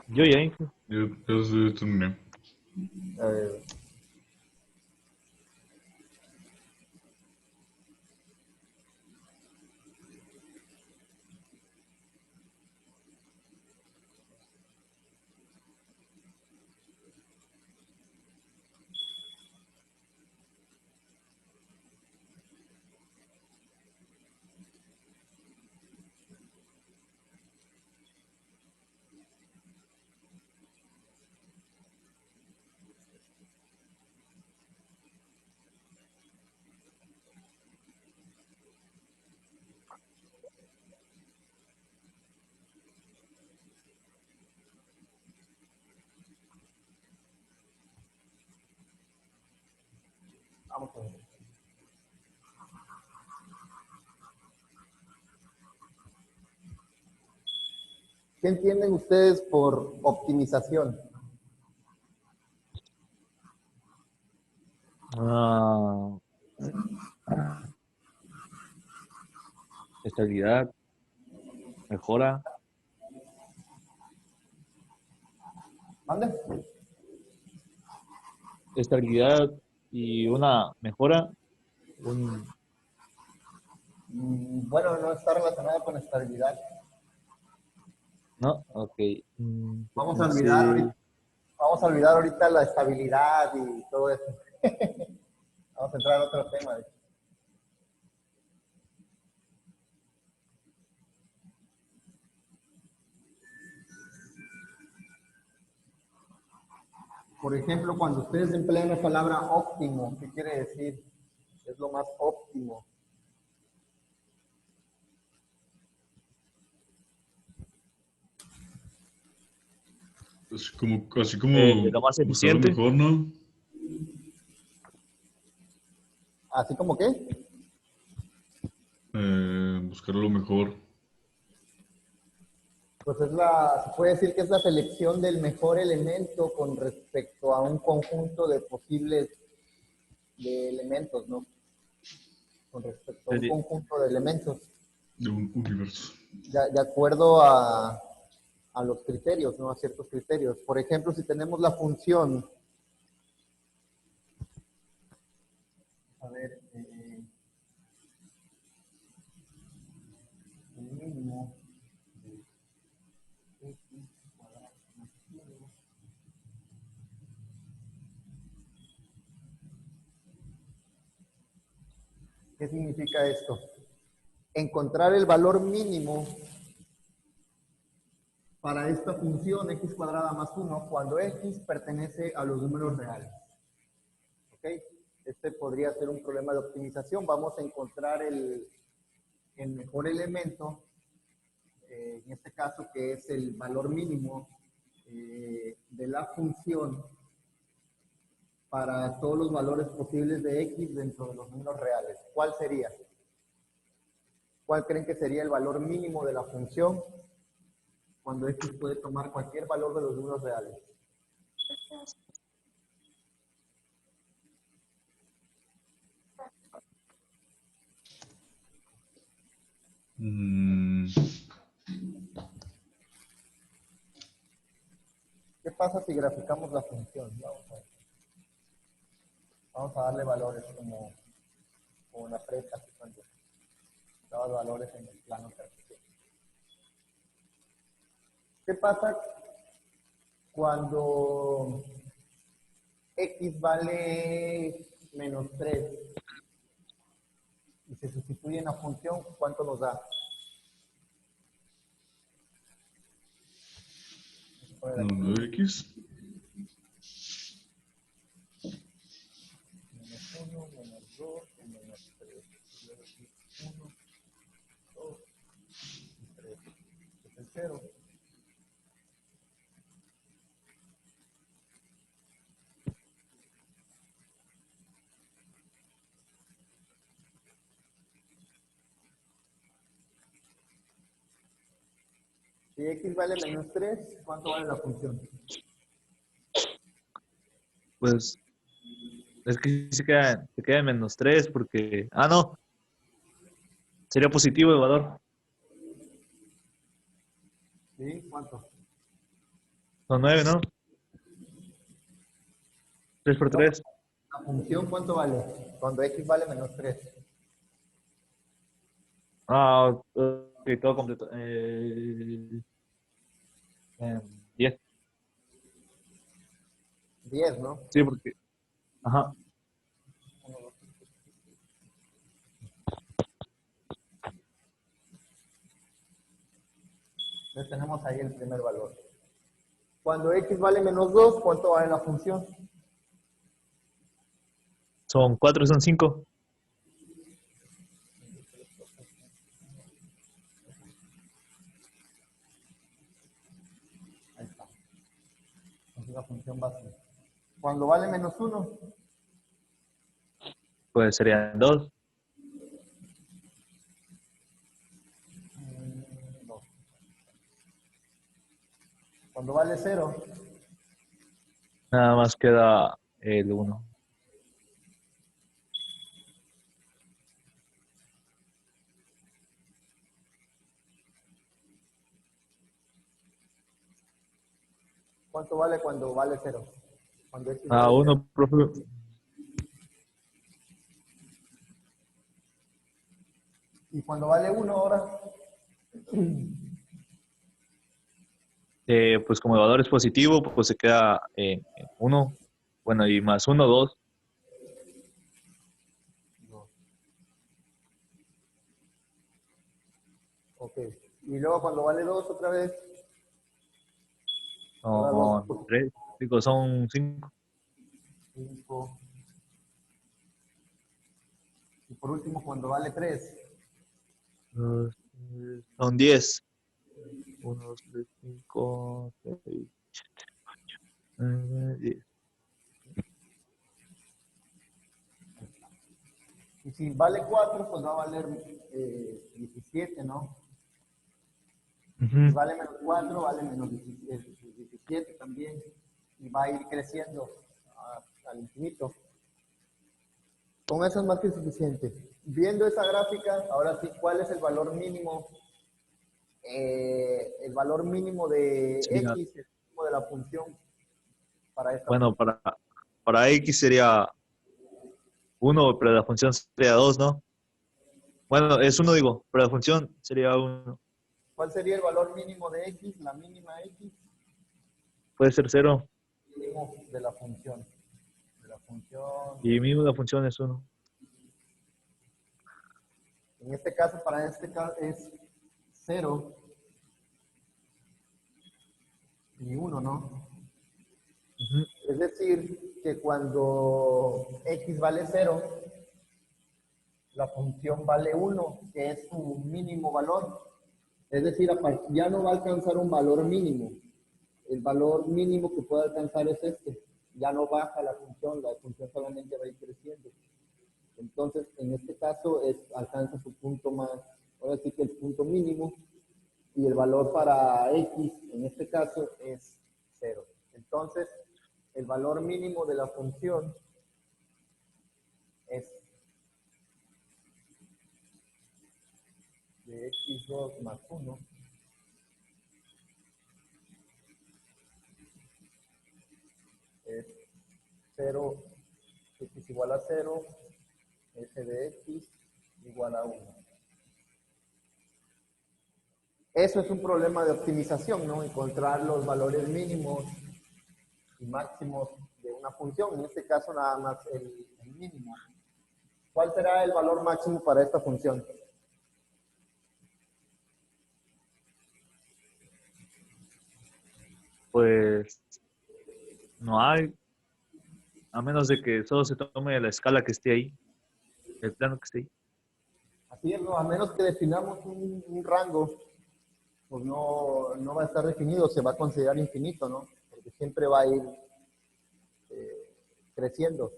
Yo ya hice. Ya terminé. A ver. Vamos a ver. ¿Qué entienden ustedes por optimización? Ah, estabilidad, mejora, ¿Mande? estabilidad y una mejora. Bueno, no está relacionado con estabilidad. No, ok. Vamos a Entonces, olvidar ahorita la estabilidad y todo eso. Vamos a entrar a otro tema. De hecho. Por ejemplo, cuando ustedes emplean la palabra óptimo, ¿qué quiere decir? Es lo más óptimo. Así como lo más buscar lo eficiente. mejor, ¿no? ¿Así como qué? Buscar lo mejor. Pues se puede decir que es la selección del mejor elemento con respecto a un conjunto de posibles de elementos, ¿no? Con respecto a un conjunto de elementos. De un universo. De acuerdo a los criterios, ¿no? A ciertos criterios. Por ejemplo, si tenemos la función, a ver, el mínimo de x cuadrado más 1. ¿Qué significa esto? Encontrar el valor mínimo para esta función x cuadrada más 1 cuando x pertenece a los números reales. ¿Ok? Este podría ser un problema de optimización. Vamos a encontrar el mejor elemento, en este caso que es el valor mínimo de la función para todos los valores posibles de x dentro de los números reales. ¿Cuál sería? ¿Cuál creen que sería el valor mínimo de la función cuando x puede tomar cualquier valor de los números reales? ¿Qué pasa si graficamos la función? Vamos a darle valores como la presta, cuando daba valores en el plano cartesiano. ¿Qué pasa cuando x vale menos 3 y se sustituye en la función? ¿Cuánto nos da? No, x. Menos 1, menos 2, menos 3. 1, 2, 3. Es el 0. Si x vale menos 3, ¿cuánto vale la función? pues, es que se queda en menos 3 porque... Ah, no. Sería positivo el valor. ¿Sí? ¿Cuánto? Son 9, ¿no? 3 por 3. La función, ¿cuánto vale? Cuando x vale menos 3. Ah, ok, todo completo. 10. 10, ¿no? Sí, porque. Ajá. Entonces tenemos ahí el primer valor. Cuando x vale menos 2, ¿cuánto vale la función? Son 4 y son 5. Ahí está. Entonces la función va así. Cuando vale menos 1, Pues serían 2. no. Cuando vale 0, Nada más queda el 1. ¿cuánto vale cuando vale 0? Cuando x Ah, vale 0. 1, profe. Y cuando vale 1 ahora, Pues como el valor es positivo, pues se queda 1. Bueno, y más 1, 2. no. Ok. Y luego cuando vale 2 otra vez, ahora 2 Son 3. Digo, son 5. 5. Y por último, cuando vale 3, Son 10. 1, 2, 3, 5, 6, 10. y si vale 4, pues va a valer 17, ¿no? Si vale menos 4, vale menos 17 también. Y va a ir creciendo al infinito. Con eso es más que suficiente. Viendo esa gráfica, ahora sí, ¿cuál es el valor mínimo? El valor mínimo de Sería, x, el mínimo de la función para esta bueno, función. para X sería 1, pero la función sería 2, ¿no? Bueno, es 1, digo, pero la función sería 1. ¿Cuál sería el valor mínimo de x, la mínima x? Puede ser 0. Mínimo de la función. De la función. Y mínimo la función es 1. En este caso, para este caso es 0 y 1, ¿no? Es decir, que cuando x vale 0, la función vale 1, que es su mínimo valor. Es decir, ya no va a alcanzar un valor mínimo. El valor mínimo que puede alcanzar es este. Ya no baja la función solamente va a ir creciendo. Entonces, en este caso, alcanza su punto más, ahora sí que el punto mínimo, y el valor para x, en este caso, es 0. Entonces, el valor mínimo de la función es de x2 más 1 es 0, x igual a 0, f de x igual a 1. Eso es un problema de optimización, ¿no? Encontrar los valores mínimos y máximos de una función, en este caso nada más el mínimo. ¿Cuál será el valor máximo para esta función? Pues no hay, a menos de que solo se tome la escala que esté ahí, el plano que esté ahí. Así es, ¿no? A menos que definamos un rango, pues no va a estar definido, se va a considerar infinito, ¿no? Porque siempre va a ir creciendo.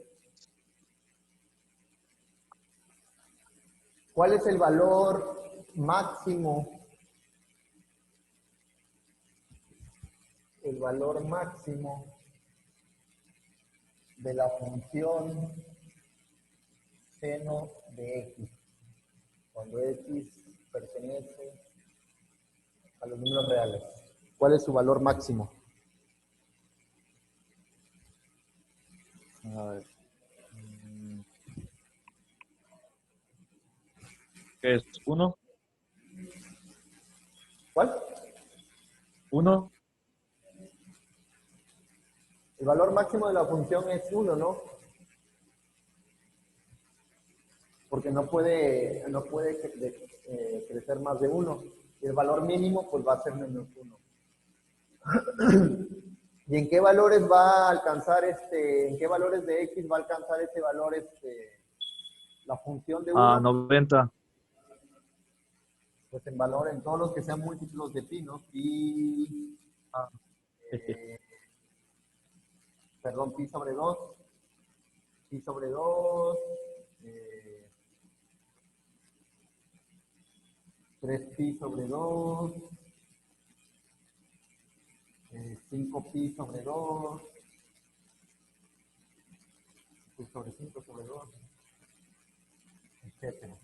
¿Cuál es el valor máximo? El valor máximo de la función seno de x. Cuando X pertenece a los números reales. ¿Cuál es su valor máximo? A ver. ¿Qué es? ¿1? ¿Cuál? 1. El valor máximo de la función es 1, ¿no? Porque no puede crecer más de 1. Y el valor mínimo pues va a ser menos 1. ¿Y en qué valores va a alcanzar en qué valores de X va a alcanzar ese valor la función de 1? 90. Pues en valor, en todos los que sean múltiplos de pi, ¿no? Pi, Ah, perdón, pi sobre 2, 3pi sobre 2, 5pi sobre 2, pi sobre 5 sobre 2, etcétera.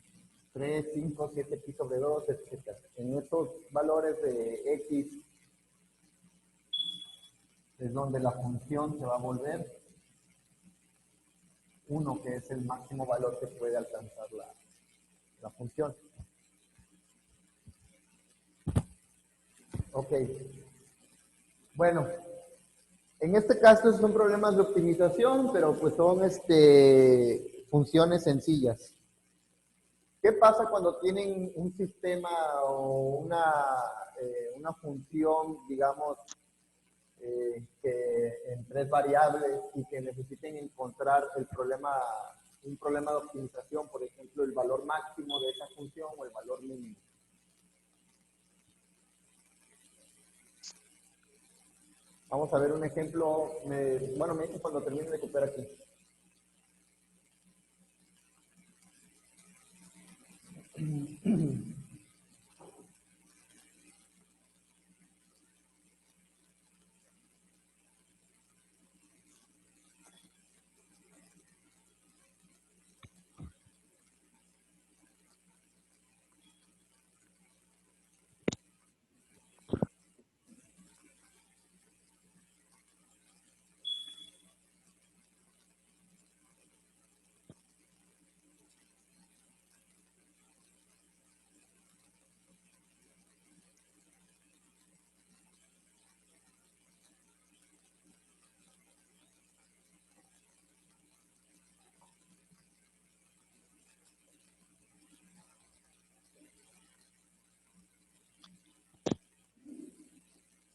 3, 5, 7 pi sobre 2, etcétera. En estos valores de X es donde la función se va a volver 1, que es el máximo valor que puede alcanzar la función. Ok. Bueno, en este caso son problemas de optimización, pero pues son funciones sencillas. ¿Qué pasa cuando tienen un sistema o una función, digamos, que en 3 variables y que necesiten encontrar un problema de optimización, por ejemplo, el valor máximo de esa función o el valor mínimo? Vamos a ver un ejemplo. Bueno, me dice cuando termine de copiar aquí.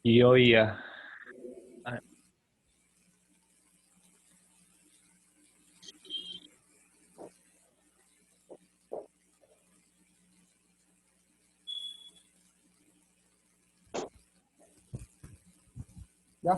Y oía. ¿Ya?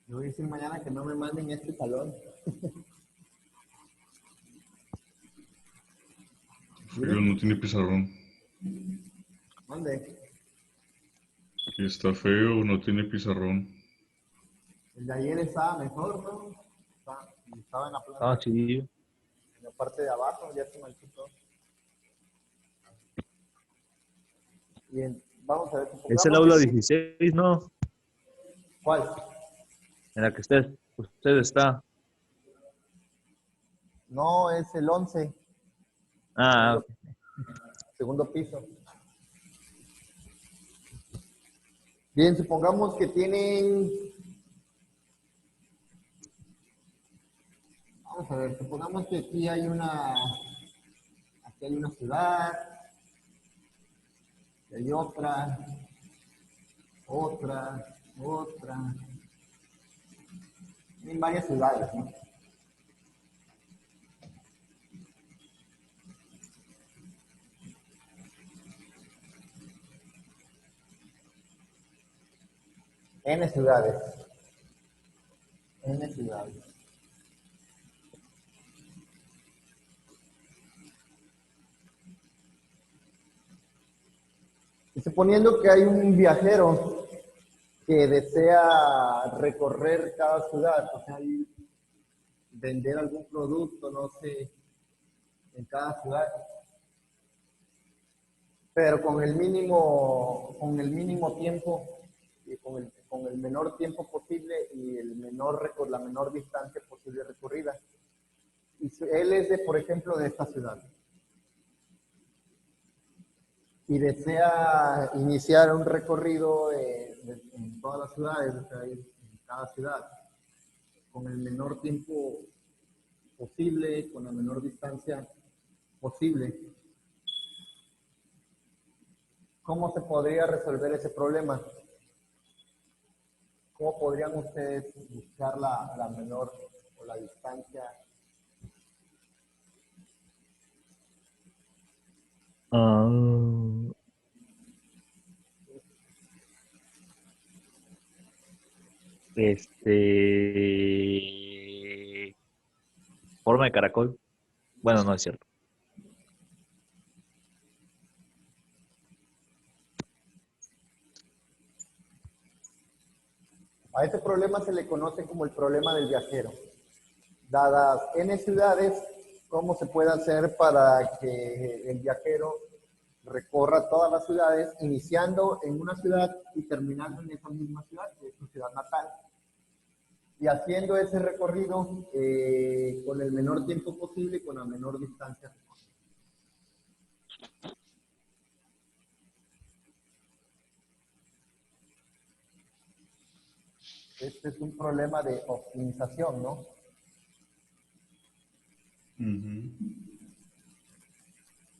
Yo voy a decir mañana que no me manden este salón. Feo, no tiene pizarrón. ¿Dónde? Que está feo, no tiene pizarrón. El de ayer estaba mejor, ¿no? Estaba en la planta, Sí. en la parte de abajo, ya se manchó. Bien, vamos a ver. Es el aula 16, ¿no? ¿Cuál? En la que usted está. No, es el 11. Ah, segundo piso. Bien, supongamos que tienen, vamos a ver, supongamos que aquí hay una ciudad, y hay otra, hay varias ciudades, ¿no? N ciudades. N ciudades. Y suponiendo que hay un viajero que desea recorrer cada ciudad, o sea, y vender algún producto, no sé, en cada ciudad, pero con el mínimo tiempo y con el menor tiempo posible y la menor distancia posible recorrida. Y él es por ejemplo, de esta ciudad. Y desea iniciar un recorrido en todas las ciudades, o sea, en cada ciudad, con el menor tiempo posible, con la menor distancia posible. ¿Cómo se podría resolver ese problema? ¿Cómo podrían ustedes buscar la menor o la distancia? Forma de caracol. Bueno, no es cierto. A este problema se le conoce como el problema del viajero. Dadas N ciudades, ¿cómo se puede hacer para que el viajero recorra todas las ciudades, iniciando en una ciudad y terminando en esa misma ciudad, que es su ciudad natal? Y haciendo ese recorrido con el menor tiempo posible y con la menor distancia posible. Este es un problema de optimización, ¿no?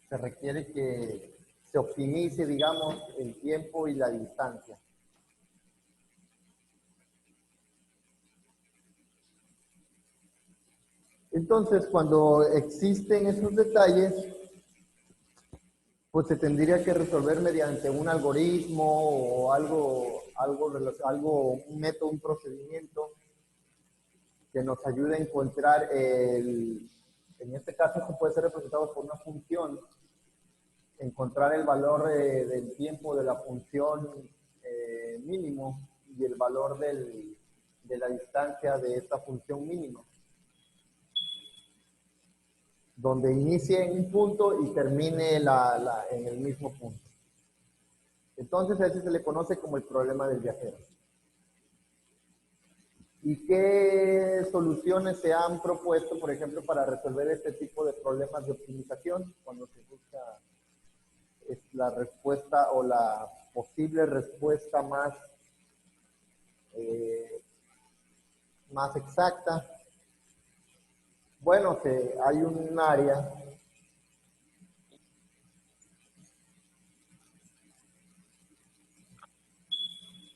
Se requiere que se optimice, digamos, el tiempo y la distancia. Entonces, cuando existen esos detalles, pues se tendría que resolver mediante un algoritmo o un método, un procedimiento que nos ayude a encontrar en este caso esto puede ser representado por una función, encontrar el valor del tiempo de la función mínimo y el valor de la distancia de esta función mínima, donde inicie en un punto y termine en el mismo punto. Entonces a ese se le conoce como el problema del viajero. ¿Y qué soluciones se han propuesto, por ejemplo, para resolver este tipo de problemas de optimización? Cuando se busca la respuesta o la posible respuesta más exacta. Bueno, que hay un área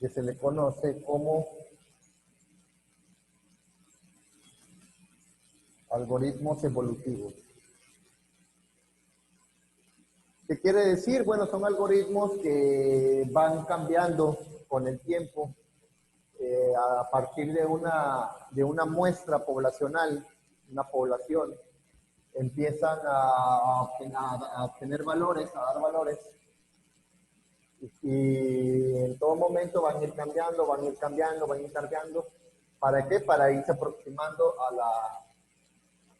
que se le conoce como algoritmos evolutivos. ¿Qué quiere decir? Bueno, son algoritmos que van cambiando con el tiempo a partir de una muestra poblacional, una población. Empiezan a obtener valores, a dar valores, y en todo momento van a ir cambiando, van a ir cambiando, van a ir cambiando. ¿Para qué? Para irse aproximando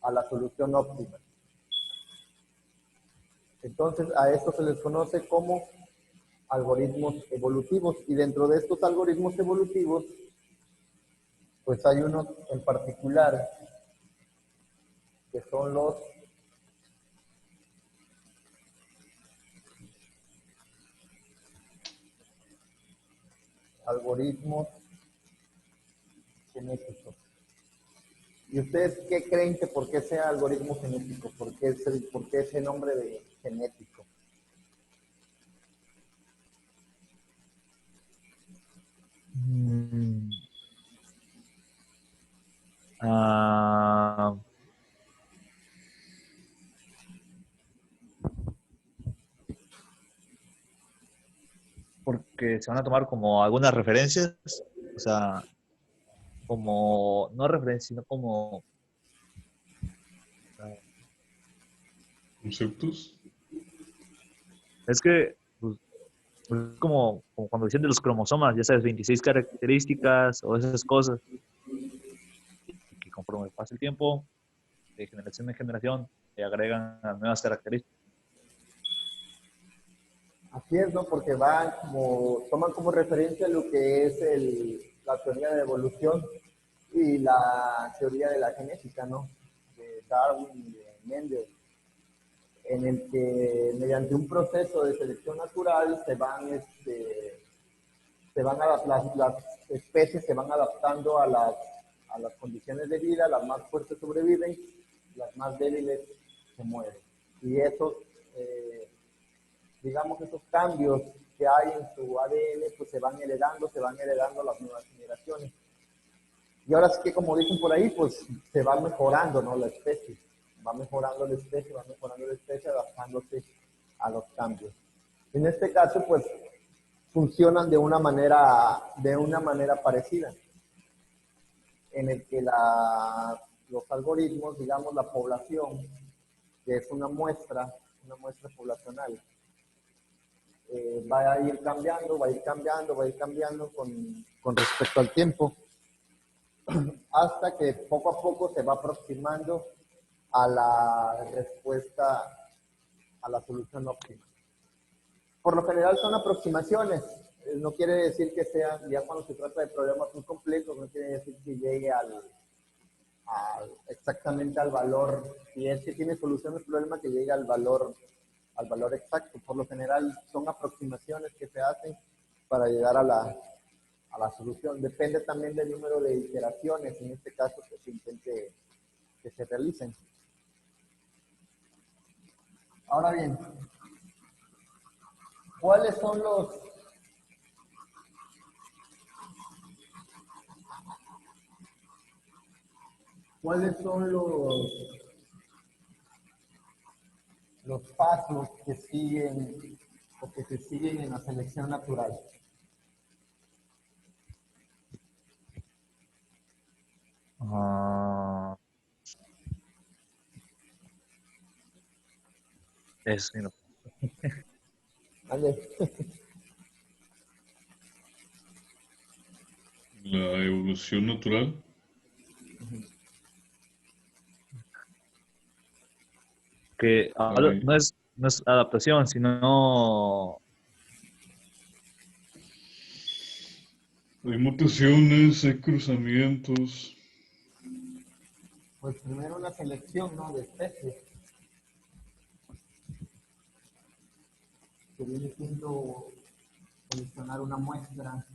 a la solución óptima. Entonces, a esto se les conoce como algoritmos evolutivos. Y dentro de estos algoritmos evolutivos, pues hay unos en particular que son los algoritmos genéticos. ¿Y ustedes qué creen que por qué sea algoritmo genético? ¿Por qué ese nombre de genético? Mm, ah, porque se van a tomar como algunas referencias, o sea, como, no referencias, sino como, ah, ¿Conceptos? es que, pues, como cuando decían de los cromosomas, ya sabes, 26 características o esas cosas, y que conforme pasa el tiempo, de generación en generación, se agregan nuevas características. Así es, ¿no? Porque toman como referencia lo que es la teoría de evolución y la teoría de la genética, ¿no? De Darwin y de Mendel, en el que mediante un proceso de selección natural las especies se van adaptando a las condiciones de vida, las más fuertes sobreviven, las más débiles se mueren. Y digamos, esos cambios que hay en su ADN, pues se van heredando a las nuevas generaciones. Y ahora sí que, como dicen por ahí, pues se va mejorando, ¿no? La especie. Va mejorando la especie, adaptándose a los cambios. En este caso, pues, funcionan de una manera parecida, en el que los algoritmos, digamos, la población, que es una muestra poblacional, va a ir cambiando, con respecto al tiempo, hasta que poco a poco se va aproximando a la respuesta, a la solución óptima. Por lo general son aproximaciones, no quiere decir que sean, ya cuando se trata de problemas muy complejos, no quiere decir que llegue exactamente al valor, si es que tiene solución el problema, que llegue al valor exacto. Por lo general son aproximaciones que se hacen para llegar a la solución. Depende también del número de iteraciones, en este caso, que se intente que se realicen. Ahora bien, ¿cuáles son los pasos que siguen o que se siguen en la selección natural? Ah, eso, sí, no. ¿Vale? La evolución natural. Que Hay, no es adaptación, sino hay mutaciones, hay cruzamientos. Pues primero una selección, ¿no? De especies, que viene siendo seleccionar una muestra,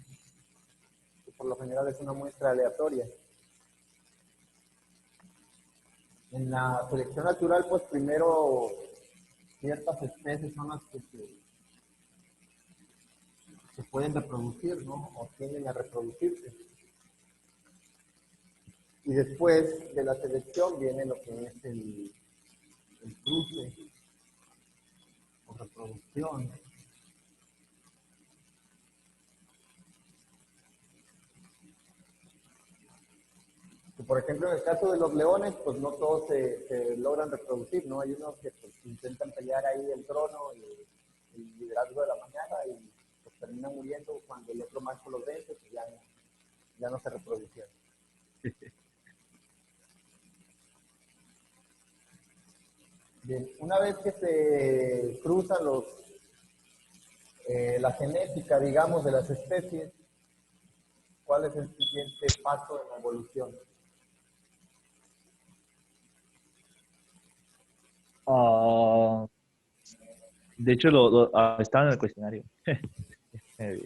que por lo general es una muestra aleatoria. En la selección natural, pues primero ciertas especies son las que se pueden reproducir, ¿no? O tienden a reproducirse. Y después de la selección viene lo que es el cruce o reproducción. Que, por ejemplo, en el caso de los leones, pues no todos se logran reproducir, ¿no? Hay unos que pues, intentan pelear ahí el trono y el liderazgo de la manada y pues terminan muriendo cuando el otro macho los vence, pues ya no se reproducieron. Bien, una vez que se cruzan la genética, digamos, de las especies, ¿cuál es el siguiente paso en la evolución? ah, de hecho, está en el cuestionario. Eh,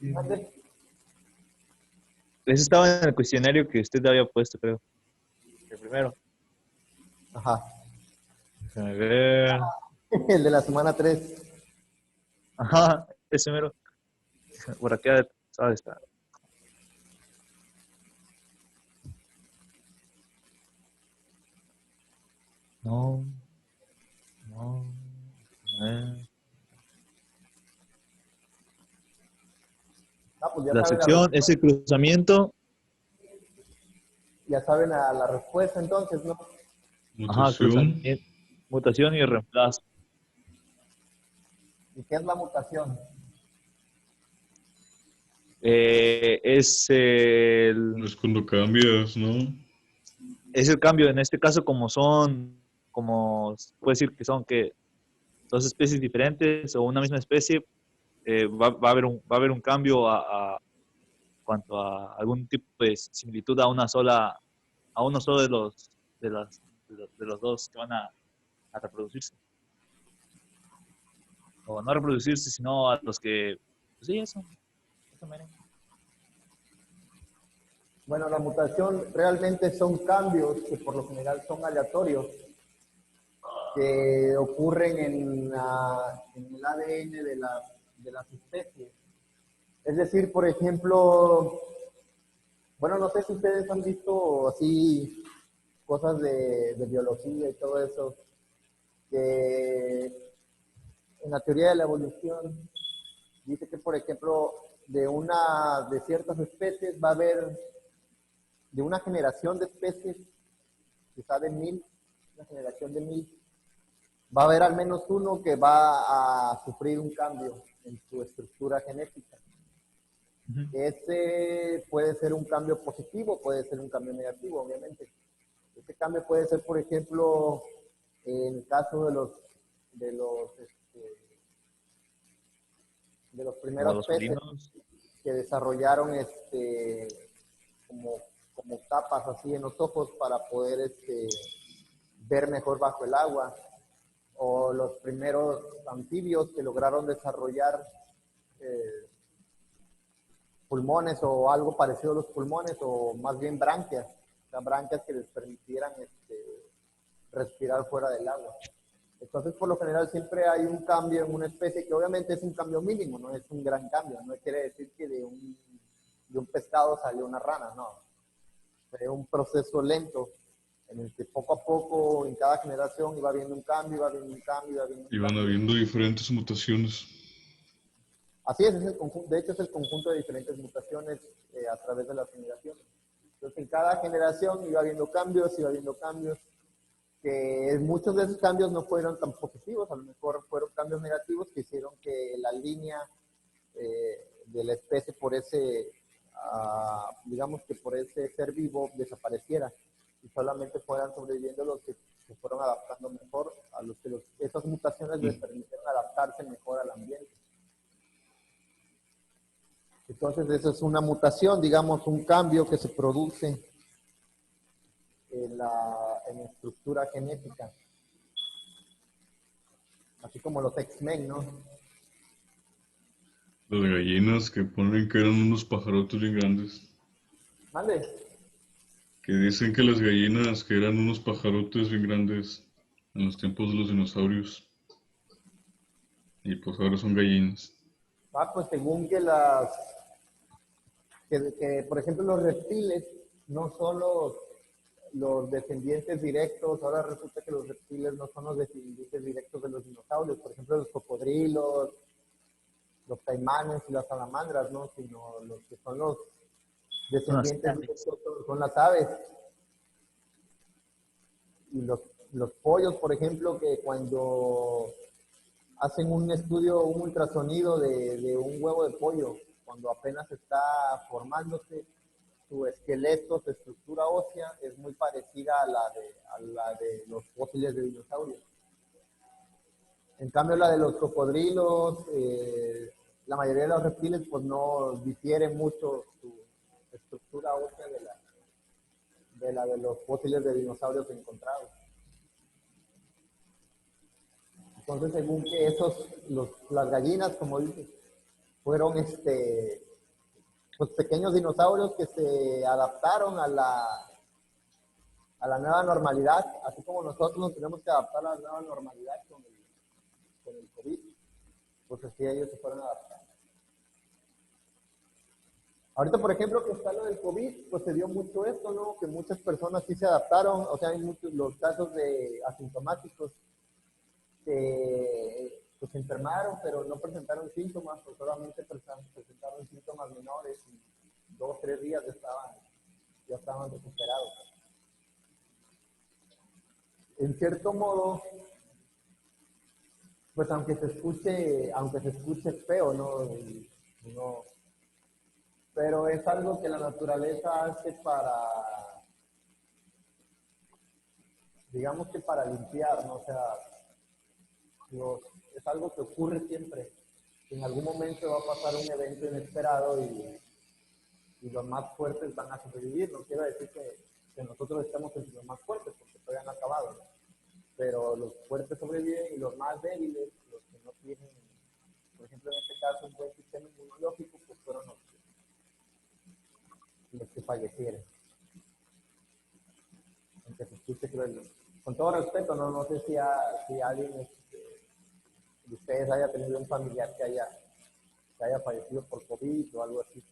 ¿Vale? Eso estaba en el cuestionario que usted había puesto, creo. El primero. Ajá. Déjame ver. El de la semana 3. Ajá, ese mero. Por acá, ¿sabes? Está. No, no. eh. Ah, pues ya La saben sección es el cruzamiento. ya saben la respuesta entonces, ¿no? Ajá, Mutación. cruzamiento, mutación y reemplazo. ¿Y qué es la mutación? Es cuando cambias, ¿no? Es el cambio, en este caso, como se puede decir que son que dos especies diferentes o una misma especie, va a haber un cambio cuanto a algún tipo de similitud a uno solo de los dos que van a reproducirse. O no reproducirse, sino a los que, pues sí, eso mero. Bueno, la mutación realmente son cambios que por lo general son aleatorios, que ocurren en el ADN de las especies. Es decir, por ejemplo, bueno, no sé si ustedes han visto así cosas de biología y todo eso, que en la teoría de la evolución dice que, por ejemplo, de ciertas especies va a haber, de una generación de especies, quizá de 1000, una generación de 1000, va a haber al menos uno que va a sufrir un cambio en su estructura genética. Ujú. Ese puede ser un cambio positivo, puede ser un cambio negativo, obviamente. Este cambio puede ser, por ejemplo, en el caso de los, este, de los Como primeros los peces felinos. que desarrollaron como, como capas así en los ojos para poder ver mejor bajo el agua, o los primeros anfibios que lograron desarrollar eh, pulmones o algo parecido a los pulmones, o más bien branquias, o sea, branquias que les permitieran respirar fuera del agua. Entonces, por lo general, siempre hay un cambio en una especie que obviamente es un cambio mínimo, no es un gran cambio. No quiere decir que de un pescado salió una rana, no. Fue un proceso lento en el que poco a poco, en cada generación, iba habiendo un cambio, iba habiendo un cambio, iba habiendo un Y van cambio. habiendo diferentes mutaciones. Así es el conjunto, de hecho es el conjunto de diferentes mutaciones a través de las generaciones. Entonces, en cada generación iba habiendo cambios, que muchos de esos cambios no fueron tan positivos, a lo mejor fueron cambios negativos que hicieron que la línea de la especie por digamos que por ese ser vivo desapareciera y solamente fueran sobreviviendo los que se fueron adaptando mejor, a los que esas mutaciones les permitieron adaptarse mejor al ambiente. Entonces, eso es una mutación, digamos, un cambio que se produce en la estructura genética. Así como los X-Men, ¿no? Las gallinas que ponen que eran unos pajarotes bien grandes. ¿Vale? Que dicen que las gallinas que eran unos pajarotes bien grandes en los tiempos de los dinosaurios. Y pues ahora son gallinas. Pues según que, por ejemplo, los reptiles no son los descendientes directos, ahora resulta que los reptiles no son los descendientes directos de los dinosaurios, por ejemplo, los cocodrilos, los caimanes y las salamandras, ¿no? Sino los que son los Son las descendientes aves. directos son las aves. Y los pollos, por ejemplo, que cuando hacen un estudio, un ultrasonido de un huevo de pollo, cuando apenas está formándose, su esqueleto, su estructura ósea es muy parecida a la de los fósiles de dinosaurios. En cambio, la de los cocodrilos, la mayoría de los reptiles, pues no difiere mucho su estructura ósea de la de los fósiles de dinosaurios encontrados. Entonces, según que las gallinas, como dices, fueron pues pequeños dinosaurios que se adaptaron a la nueva normalidad, así como nosotros nos tenemos que adaptar a la nueva normalidad con el COVID, pues así ellos se fueron adaptando. Ahorita, por ejemplo, que está lo del COVID, pues se dio mucho esto, ¿no? Que muchas personas sí se adaptaron, o sea, hay muchos los casos de asintomáticos que pues, se enfermaron, pero no presentaron síntomas, o solamente presentaron síntomas menores y 2 o 3 días ya estaban recuperados. En cierto modo, pues aunque se escuche feo, no, pero es algo que la naturaleza hace digamos que para limpiar, ¿no? O sea, es algo que ocurre siempre. En algún momento va a pasar un evento inesperado y los más fuertes van a sobrevivir. No quiero decir que nosotros estamos entre los más fuertes, porque todavía no ha acabado, ¿no? Pero los fuertes sobreviven y los más débiles, los que no tienen, por ejemplo, en este caso, un buen sistema inmunológico, pues fueron los que fallecieron. Aunque se escuche cruel. Con todo respeto, no sé si alguien de ustedes haya tenido un familiar que haya fallecido por COVID o algo así.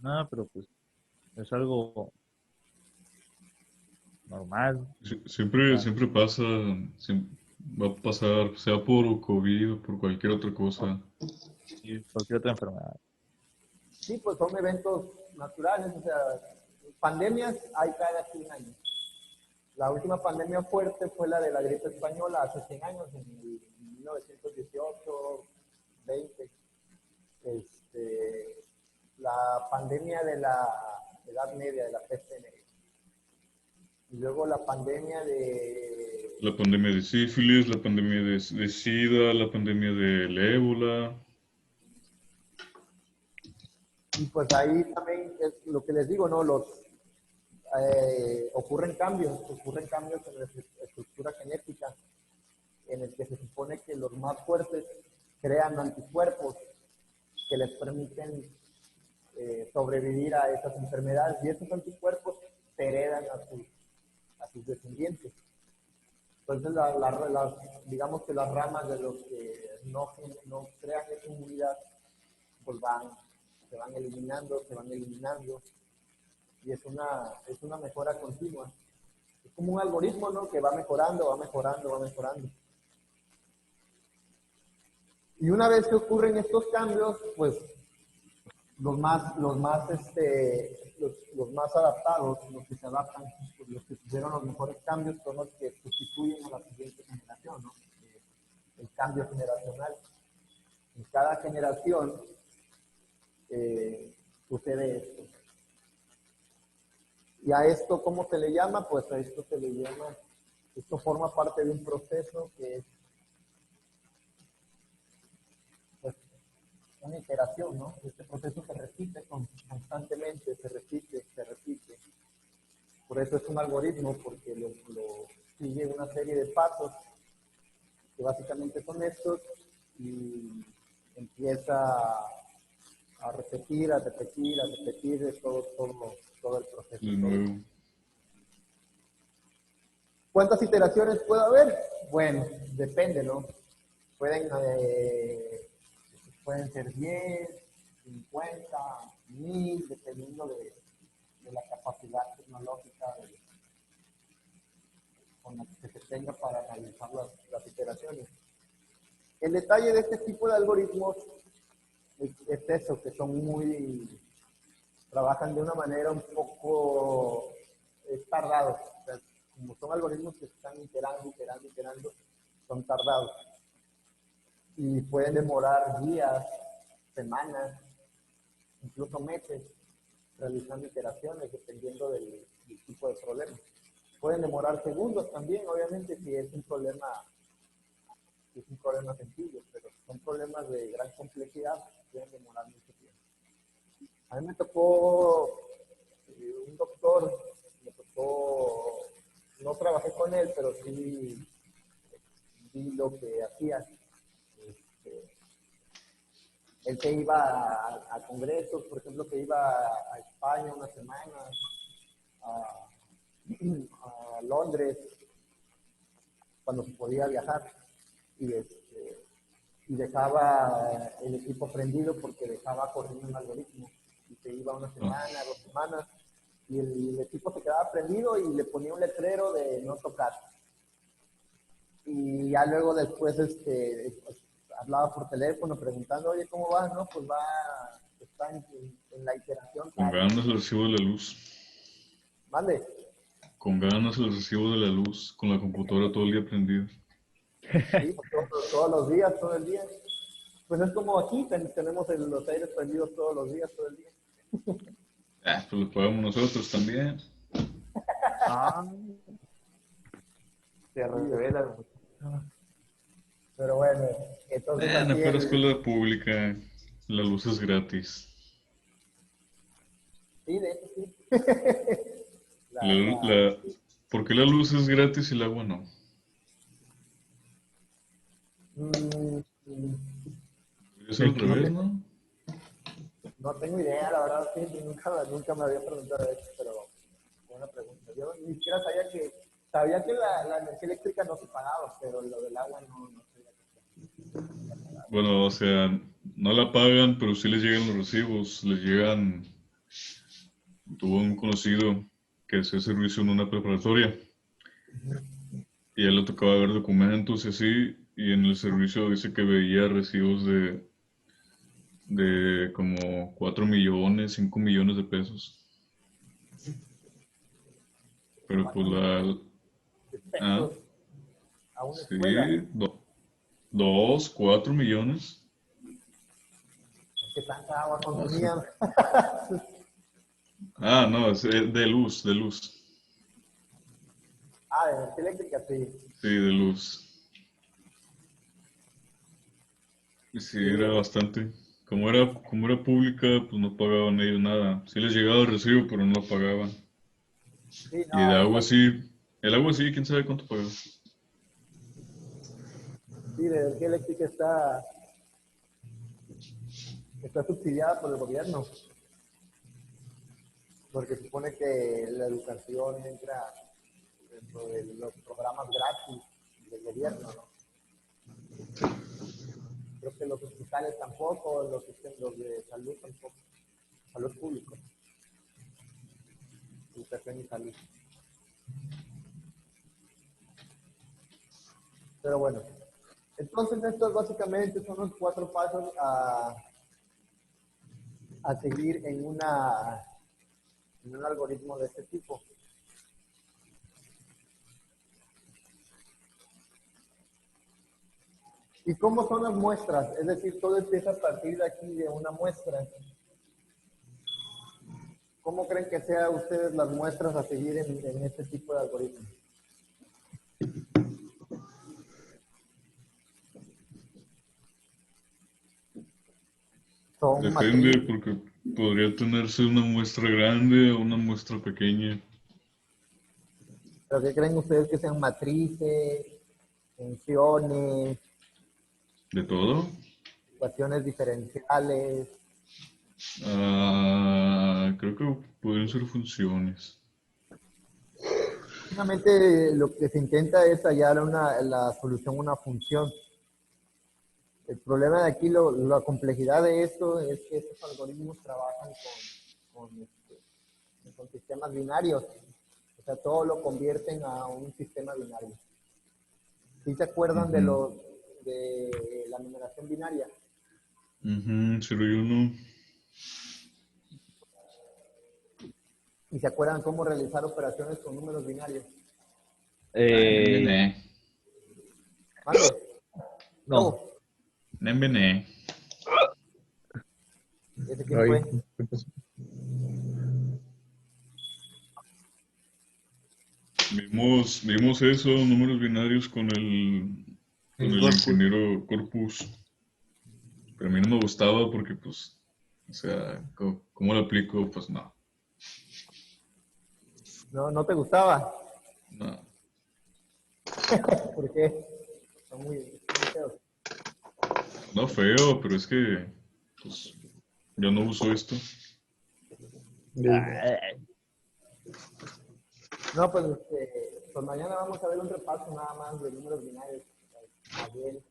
No, pero pues es algo normal. Siempre pasa, va a pasar, sea por COVID o por cualquier otra cosa. Y cualquier otra enfermedad. Sí, pues son eventos naturales, o sea, pandemias hay cada 100 años. La última pandemia fuerte fue la de la gripe española hace 100 años, en 1918, 20. La pandemia de la Edad Media, de la peste negra. Y luego la pandemia de... La pandemia de sífilis, la pandemia de SIDA, la pandemia del ébola. Y pues ahí también es lo que les digo, ¿no? Ocurren cambios en la estructura genética, en el que se supone que los más fuertes crean anticuerpos que les permiten sobrevivir a esas enfermedades, y esos anticuerpos se heredan a sus descendientes. Entonces, digamos que las ramas de los que no crean esa inmunidad, pues se van eliminando, y es una mejora continua. Es como un algoritmo, ¿no? Que va mejorando. Y una vez que ocurren estos cambios, pues los más adaptados, los que se adaptan, pues, los que tuvieron los mejores cambios son los que sustituyen a la siguiente generación, ¿no? El cambio generacional. En cada generación sucede esto. ¿Y a esto cómo se le llama? Pues a esto se le llama, esto forma parte de un proceso que es pues, una iteración, ¿no? Este proceso se repite constantemente, se repite. Por eso es un algoritmo, porque lo sigue una serie de pasos que básicamente son estos, y empieza a repetir todo el proceso. De nuevo. ¿Cuántas iteraciones puede haber? Bueno, depende, ¿no? Pueden ser 10, 50, 1000, dependiendo de la capacidad tecnológica con la que se tenga para realizar las iteraciones. El detalle de este tipo de algoritmos es eso, que trabajan de una manera un poco tardados. O sea, como son algoritmos que están iterando, son tardados. Y pueden demorar días, semanas, incluso meses, realizando iteraciones, dependiendo del tipo de problema. Pueden demorar segundos también, obviamente, si es un problema sencillo, pero si son problemas de gran complejidad, pueden demorar mucho tiempo. A mí me tocó un doctor, no trabajé con él, pero sí vi lo que hacía. Él que iba a congresos, por ejemplo, que iba a España una semana, a, a Londres, cuando se podía viajar, y dejaba el equipo prendido porque dejaba corriendo un algoritmo, y se iba una semana, 2 semanas, y el equipo se quedaba prendido y le ponía un letrero de no tocar. Y ya luego después hablaba por teléfono preguntando, oye, ¿cómo va? No, pues va, está en la iteración. Con ganas el recibo de la luz. Mande. Con ganas el recibo de la luz, con la computadora todo el día prendida. Sí, pues, todos los días, todo el día. Pues es como aquí, tenemos los aires prendidos todos los días, todo el día. Pues lo pagamos nosotros también. Ah, se revela. Pero bueno, entonces Bueno, aquí pero escuela pública, la luz es gratis. sí, de hecho sí. ¿Por qué la luz es gratis y el agua no? Mm, Debería ser al revés, ¿no? no tengo idea, la verdad, sí, nunca me había preguntado eso, pero buena pregunta. Yo ni siquiera sabía que la energía eléctrica no se pagaba, pero lo del agua no sabía. Bueno, o sea, no la pagan, pero sí les llegan los recibos, les llegan. Tuvo un conocido que hacía servicio en una preparatoria y a él le tocaba ver documentos y así, y en el servicio dice que veía recibos de como 4 millones, 5 millones de pesos. Pero pues Pesos a una escuela. sí, 2, 4 millones. ¿Qué tanta agua consumían? No, es de luz, de luz. De energía eléctrica, sí. Sí, de luz. Y sí, era bastante. Como era pública, pues no pagaban ellos nada. Sí les llegaba el recibo, pero no lo pagaban. Sí, Y de no, agua sí, el agua sí, quién sabe cuánto pagaba. sí, la energía eléctrica está subsidiada por el gobierno, porque supone que la educación entra dentro de los programas gratis del gobierno, ¿no? Creo que los hospitales tampoco, los de salud tampoco, salud pública, educación y salud. Pero bueno, entonces estos básicamente son los 4 pasos a seguir en un algoritmo de este tipo. ¿Y cómo son las muestras? Es decir, todo empieza a partir de aquí de una muestra. ¿Cómo creen que sean ustedes las muestras a seguir en este tipo de algoritmos? Son Depende, matrices. porque podría tenerse una muestra grande o una muestra pequeña. ¿Pero qué creen ustedes que sean matrices, funciones, ¿De todo? ecuaciones diferenciales? Creo que podrían ser funciones. Básicamente lo que se intenta es hallar la solución a una función. El problema de aquí, la complejidad de esto es que estos algoritmos trabajan con sistemas binarios. O sea, todo lo convierten a un sistema binario. ¿Sí se acuerdan de la numeración binaria? 0 y 1. ¿Y se acuerdan cómo realizar operaciones con números binarios? Nembené. ¿Vale? No. Nembené. ¿Ese quién Ay, fue? ¿qué pasó? Vimos eso, números binarios con el Corpus. ingeniero Corpus. Pero a mí no me gustaba porque, pues, o sea, ¿cómo lo aplico? Pues no. ¿No te gustaba? No. ¿Por qué? Son muy feos. No feo, pero es que pues ya no uso esto. No, pues, pues mañana vamos a ver un repaso nada más de números binarios. Ayer,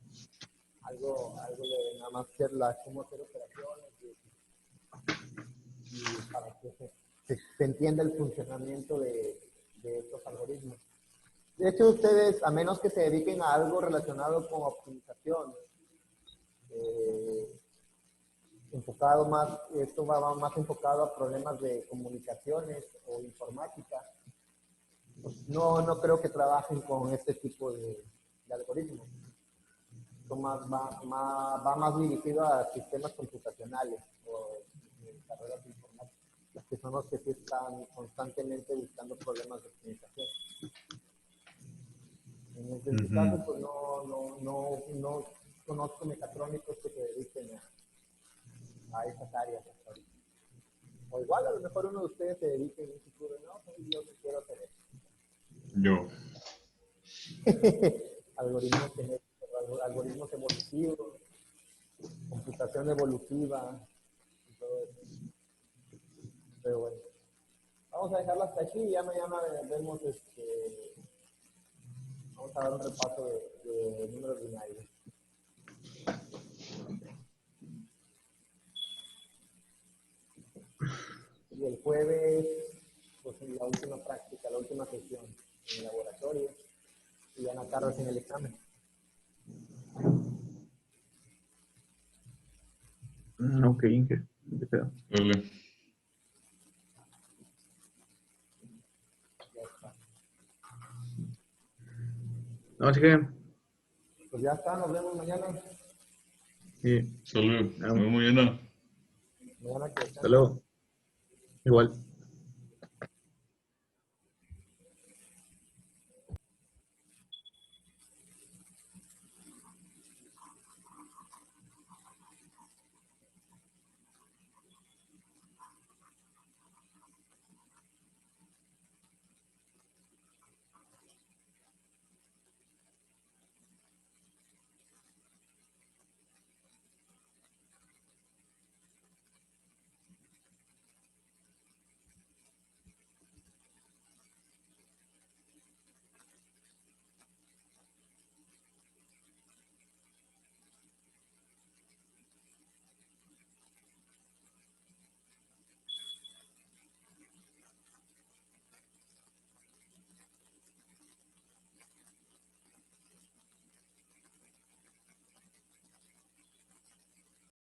algo de nada más hacer cómo hacer operaciones y para que se entienda el funcionamiento de estos algoritmos. De hecho, ustedes, a menos que se dediquen a algo relacionado con optimización, enfocado más, esto va más enfocado a problemas de comunicaciones o informática, pues no creo que trabajen con este tipo de algoritmos. Esto va más dirigido a sistemas computacionales o carreras informáticas, que son los que sí están constantemente buscando problemas de optimización. En este caso, pues no conozco mecatrónicos que se dediquen a esas áreas hasta ahorita. O igual, a lo mejor uno de ustedes se dedique en un futuro, no, pues yo que quiero hacer eso. Yo. Algoritmos genéticos, algoritmos evolutivos, computación evolutiva, y todo eso. Pero bueno, vamos a dejarlo hasta aquí y ya mañana vemos, vamos a dar un repaso de números binarios. Y el jueves, pues la última práctica, la última sesión en el laboratorio, y ya en la tarde en el examen. Ok, Inge. ¿Qué pedo? Dale. Ya está. No, así que, Pues ya está, nos vemos mañana. sí. Salud. Nos vemos mañana. Mañana que Hasta luego. Igual.